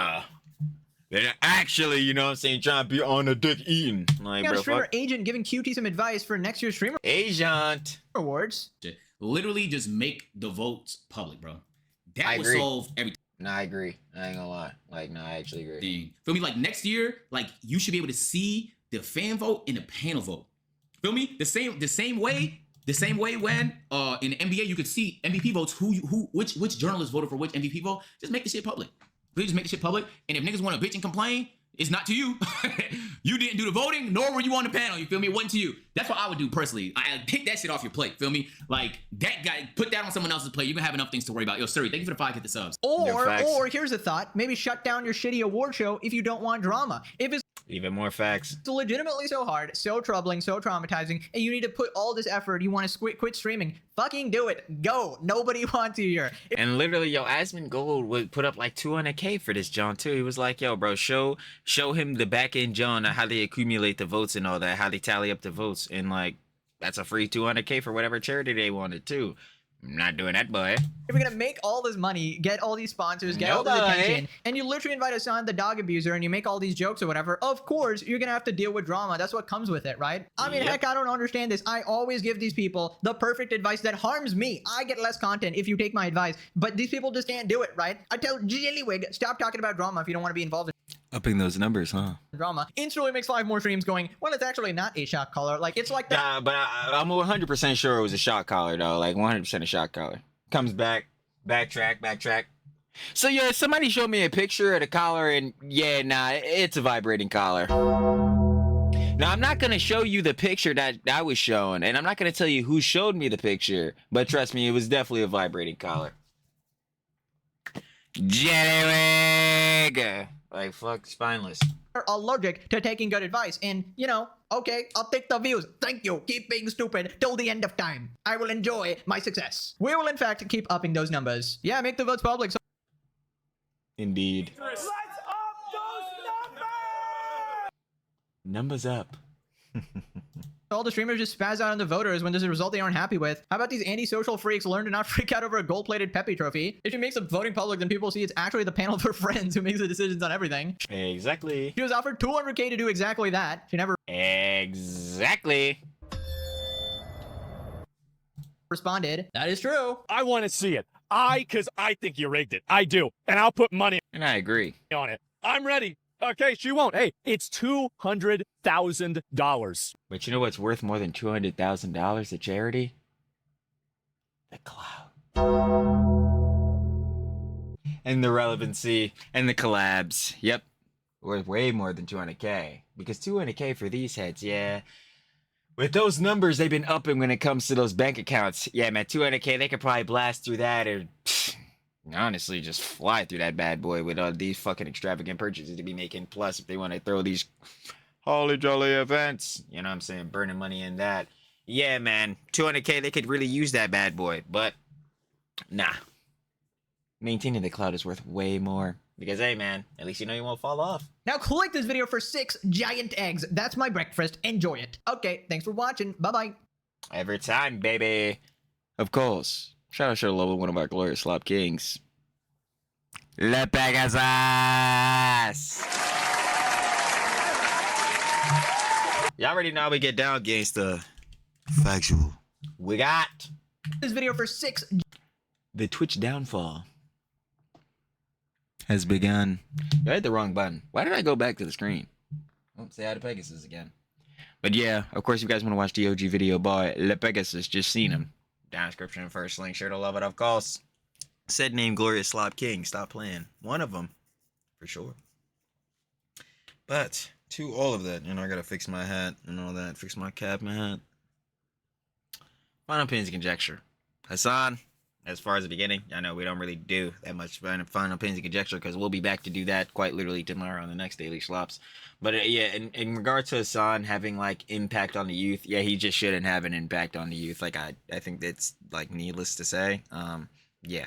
Speaker 2: actually, you know what I'm saying, trying to be on the dick eating. Like, bro,
Speaker 3: streamer agent giving QT some advice for next year's streamer
Speaker 2: agent
Speaker 3: awards.
Speaker 19: Literally just make the votes public, bro. That would
Speaker 2: agree.
Speaker 19: solve everything.
Speaker 2: No, I agree. I ain't gonna lie. Like, no, I actually agree.
Speaker 19: Thing. Feel me? Like next year, like you should be able to see the fan vote and the panel vote. Feel me? The same way when in the NBA you could see MVP votes, which journalist voted for which MVP vote. Just make the shit public. Please just make the shit public. And if niggas want to bitch and complain, it's not to you. You didn't do the voting, nor were you on the panel. You feel me? It wasn't to you. That's what I would do personally. I take that shit off your plate. Feel me? Like that guy, put that on someone else's plate. You're gonna have enough things to worry about. Yo, Siri, thank you for the 5 hit the subs.
Speaker 3: Or here's a thought: maybe shut down your shitty award show if you don't want drama. If it's
Speaker 2: even more facts.
Speaker 3: It's legitimately so hard, so troubling, so traumatizing, and you need to put all this effort. You want to quit streaming? Fucking do it. Go. Nobody wants you here.
Speaker 2: And literally, yo, Asmon Gold would put up like 200K for this John too. He was like, yo, bro, show him the back end John, how they accumulate the votes and all that, how they tally up the votes, and like that's a free 200K for whatever charity they wanted too. I'm not doing that, boy.
Speaker 3: If you're gonna make all this money, get all these sponsors, get all this attention, and you literally invite Hasan, the dog abuser, and you make all these jokes or whatever, of course, you're gonna have to deal with drama. That's what comes with it, right? I mean, heck, I don't understand this. I always give these people the perfect advice that harms me. I get less content if you take my advice, but these people just can't do it, right? I tell Jillywig, stop talking about drama if you don't want to be involved in
Speaker 2: Upping those numbers, huh?
Speaker 3: drama. Instantly makes 5 more streams going, well, it's actually not a shot caller. Like, it's like that.
Speaker 2: Nah, but I'm 100% sure it was a shot caller, though. Like, 100% a shot caller. Comes back, backtrack. So, yeah, somebody showed me a picture of the collar, and yeah, nah, it's a vibrating collar. Now, I'm not going to show you the picture that I was shown, and I'm not going to tell you who showed me the picture, but trust me, it was definitely a vibrating collar. Jellywig! Like, fuck, spineless.
Speaker 3: Allergic to taking good advice, and, you know, okay, I'll take the views. Thank you. Keep being stupid till the end of time. I will enjoy my success. We will, in fact, keep upping those numbers. Yeah, make the votes public. So
Speaker 2: Indeed. Numbers up.
Speaker 3: all the streamers just spaz out on the voters when there's a result they aren't happy with. How about these anti-social freaks learn to not freak out over a gold-plated Pepe trophy? If she makes the voting public, then people see it's actually the panel of her friends who makes the decisions on everything.
Speaker 2: Exactly.
Speaker 3: She was offered 200K to do exactly that. She never
Speaker 2: exactly
Speaker 3: responded. That is true.
Speaker 9: I want to see it. Because I think you rigged it. I do. And I'll put money
Speaker 2: and I agree
Speaker 9: on it. I'm ready. Okay, she won't. Hey, it's $200,000.
Speaker 2: But you know what's worth more than $200,000 to charity? The clout. And the relevancy and the collabs. Yep. Worth way more than 200K. Because 200K for these heads, yeah. With those numbers they've been upping when it comes to those bank accounts. Yeah, man, 200K, they could probably blast through that or honestly just fly through that bad boy with all these fucking extravagant purchases to be making. Plus, if they want to throw these holly jolly events, you know what I'm saying, burning money in that. Yeah, man, 200K, they could really use that bad boy. But, nah. Maintaining the cloud is worth way more. Because, hey, man, at least you know you won't fall off.
Speaker 3: Now click this video for 6 giant eggs. That's my breakfast. Enjoy it. Okay, thanks for watching. Bye-bye.
Speaker 2: Every time, baby. Of course. Shout out to level one of our glorious slop kings. Le Pegasus! Y'all already know how we get down against the factual. We got
Speaker 3: this video for 6.
Speaker 2: The Twitch downfall has begun. I hit the wrong button. Why did I go back to the screen? Oh, say hi to Pegasus again. But yeah, of course, if you guys want to watch the OG video by Le Pegasus, just seen him. Down description first link. Sure to love it, of course. Said name Glorious Slop King. Stop playing. One of them, for sure. But to all of that, I gotta fix my hat and all that. Fix my cap, my hat. Final opinions and conjecture. Hasan, as far as the beginning, I know we don't really do that much final opinions and conjecture because we'll be back to do that quite literally tomorrow on the next Daily Slops. But yeah, in regards to Hasan having like impact on the youth, yeah, he just shouldn't have an impact on the youth. Like I think that's like needless to say. Yeah.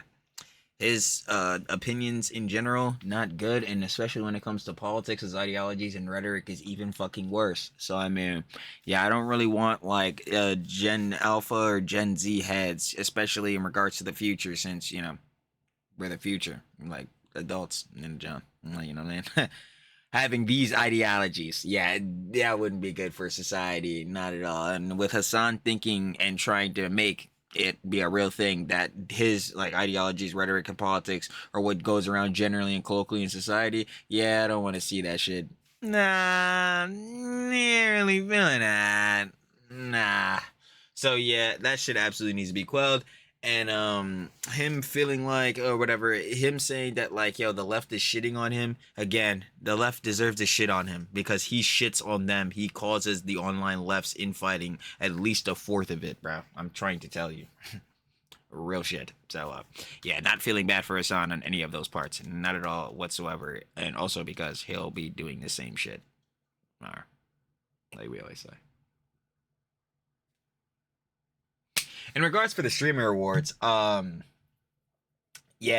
Speaker 2: His opinions in general, not good, and especially when it comes to politics, his ideologies and rhetoric is even fucking worse. So, I mean, yeah, I don't really want, like, Gen Alpha or Gen Z heads, especially in regards to the future, since, we're the future, like, adults, John, you know what I mean? Having these ideologies, yeah, that wouldn't be good for society, not at all. And with Hasan thinking and trying to make it be a real thing that his like ideologies, rhetoric, and politics are what goes around generally and colloquially in society, yeah, I don't want to see that shit. Nah, really feeling that. Nah. So yeah, that shit absolutely needs to be quelled. And him feeling like or whatever, him saying that like, yo, the left is shitting on him. Again, the left deserves to shit on him because he shits on them. He causes the online left's infighting at least a fourth of it, bro. I'm trying to tell you. Real shit. So yeah, not feeling bad for Hasan on any of those parts. Not at all whatsoever. And also because he'll be doing the same shit. Like we always say. In regards for the streamer awards, yeah,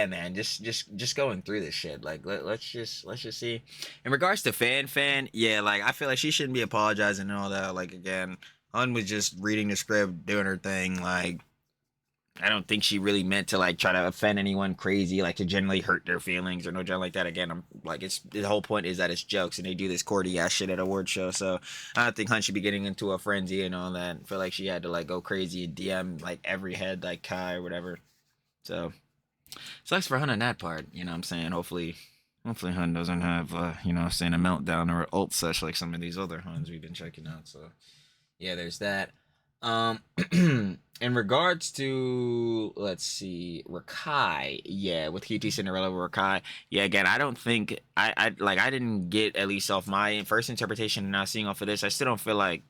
Speaker 2: man, just going through this shit. Like, let's just see. In regards to fan, yeah, like I feel like she shouldn't be apologizing and all that. Like again, Hun was just reading the script, doing her thing. Like, I don't think she really meant to like try to offend anyone crazy, like to generally hurt their feelings or no junk like that. Again, I'm like, it's the whole point is that it's jokes and they do this cordy ass shit at award show. So I don't think Hunt should be getting into a frenzy and all that. I feel like she had to like go crazy and DM like every head like Kai or whatever. So sucks for Hunt on that part. You know what I'm saying? Hopefully Hunt doesn't have you know, saying a meltdown or an ult sesh like some of these other Huns we've been checking out. So yeah, there's that. In regards to, let's see, Rakai, yeah, with QT Cinderella with Rakai, yeah, again, I don't think, I didn't get, at least off my first interpretation and now seeing off of this, I still don't feel like,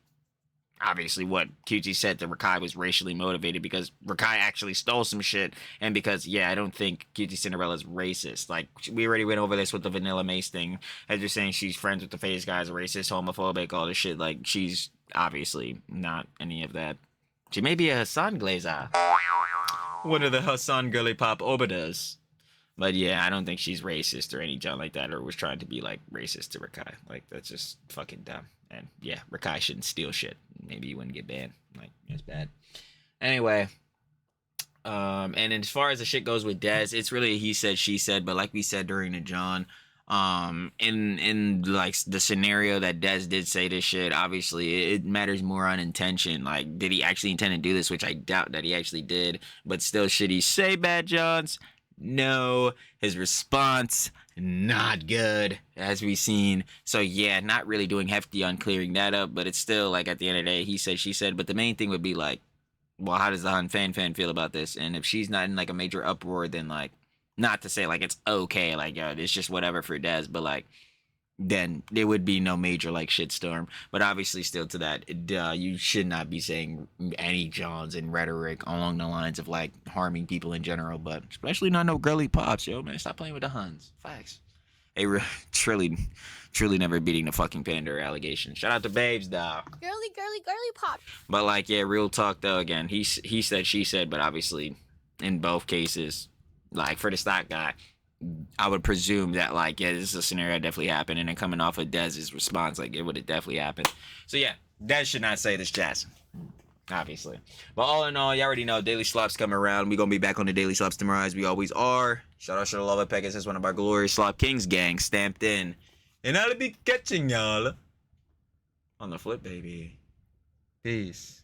Speaker 2: obviously, what QT said that Rakai was racially motivated because Rakai actually stole some shit, and because, yeah, I don't think QT Cinderella's racist. Like, we already went over this with the Vanilla Mace thing, as you're saying she's friends with the face guys, racist, homophobic, all this shit, like, she's obviously not any of that. She may be a Hasan Glazer. One of the Hasan girly pop orbiters. But yeah, I don't think she's racist or any junk like that or was trying to be like racist to Rakai. Like, that's just fucking dumb. And yeah, Rakai shouldn't steal shit. Maybe you wouldn't get banned. Like, it's bad. Anyway. And as far as the shit goes with Dez, it's really a he said, she said. But like we said during the John, in like the scenario that Dez did say this shit, obviously it matters more on intention. Like, did he actually intend to do this, which I doubt that he actually did, but still, should he say bad Johns? No. His response, not good, as we've seen. So yeah, not really doing hefty on clearing that up, but it's still like at the end of the day, he said, she said. But the main thing would be like, well, how does the Han fan feel about this? And if she's not in like a major uproar, then like, not to say like it's okay, like yo, it's just whatever for Dez, but like then there would be no major like shitstorm. But obviously, still to that, you should not be saying any Johns and rhetoric along the lines of like harming people in general, but especially not no girly pops, yo man. Stop playing with the Huns. Facts. Hey, truly never beating the fucking Pandora allegation. Shout out to Babes, dog.
Speaker 20: Girly pop.
Speaker 2: But like, yeah, real talk though. Again, he said, she said, but obviously, in both cases. Like, for the stock guy, I would presume that, like, yeah, this is a scenario that definitely happened. And then coming off of Dez's response, like, it would have definitely happened. So, yeah, Dez should not say this, Jazz. Obviously. But all in all, you already know Daily Slops coming around. We're going to be back on the Daily Slops tomorrow, as we always are. Shout out to the Love of Pegasus, one of our glorious Slop Kings gang, stamped in. And I'll be catching y'all On the flip, baby. Peace.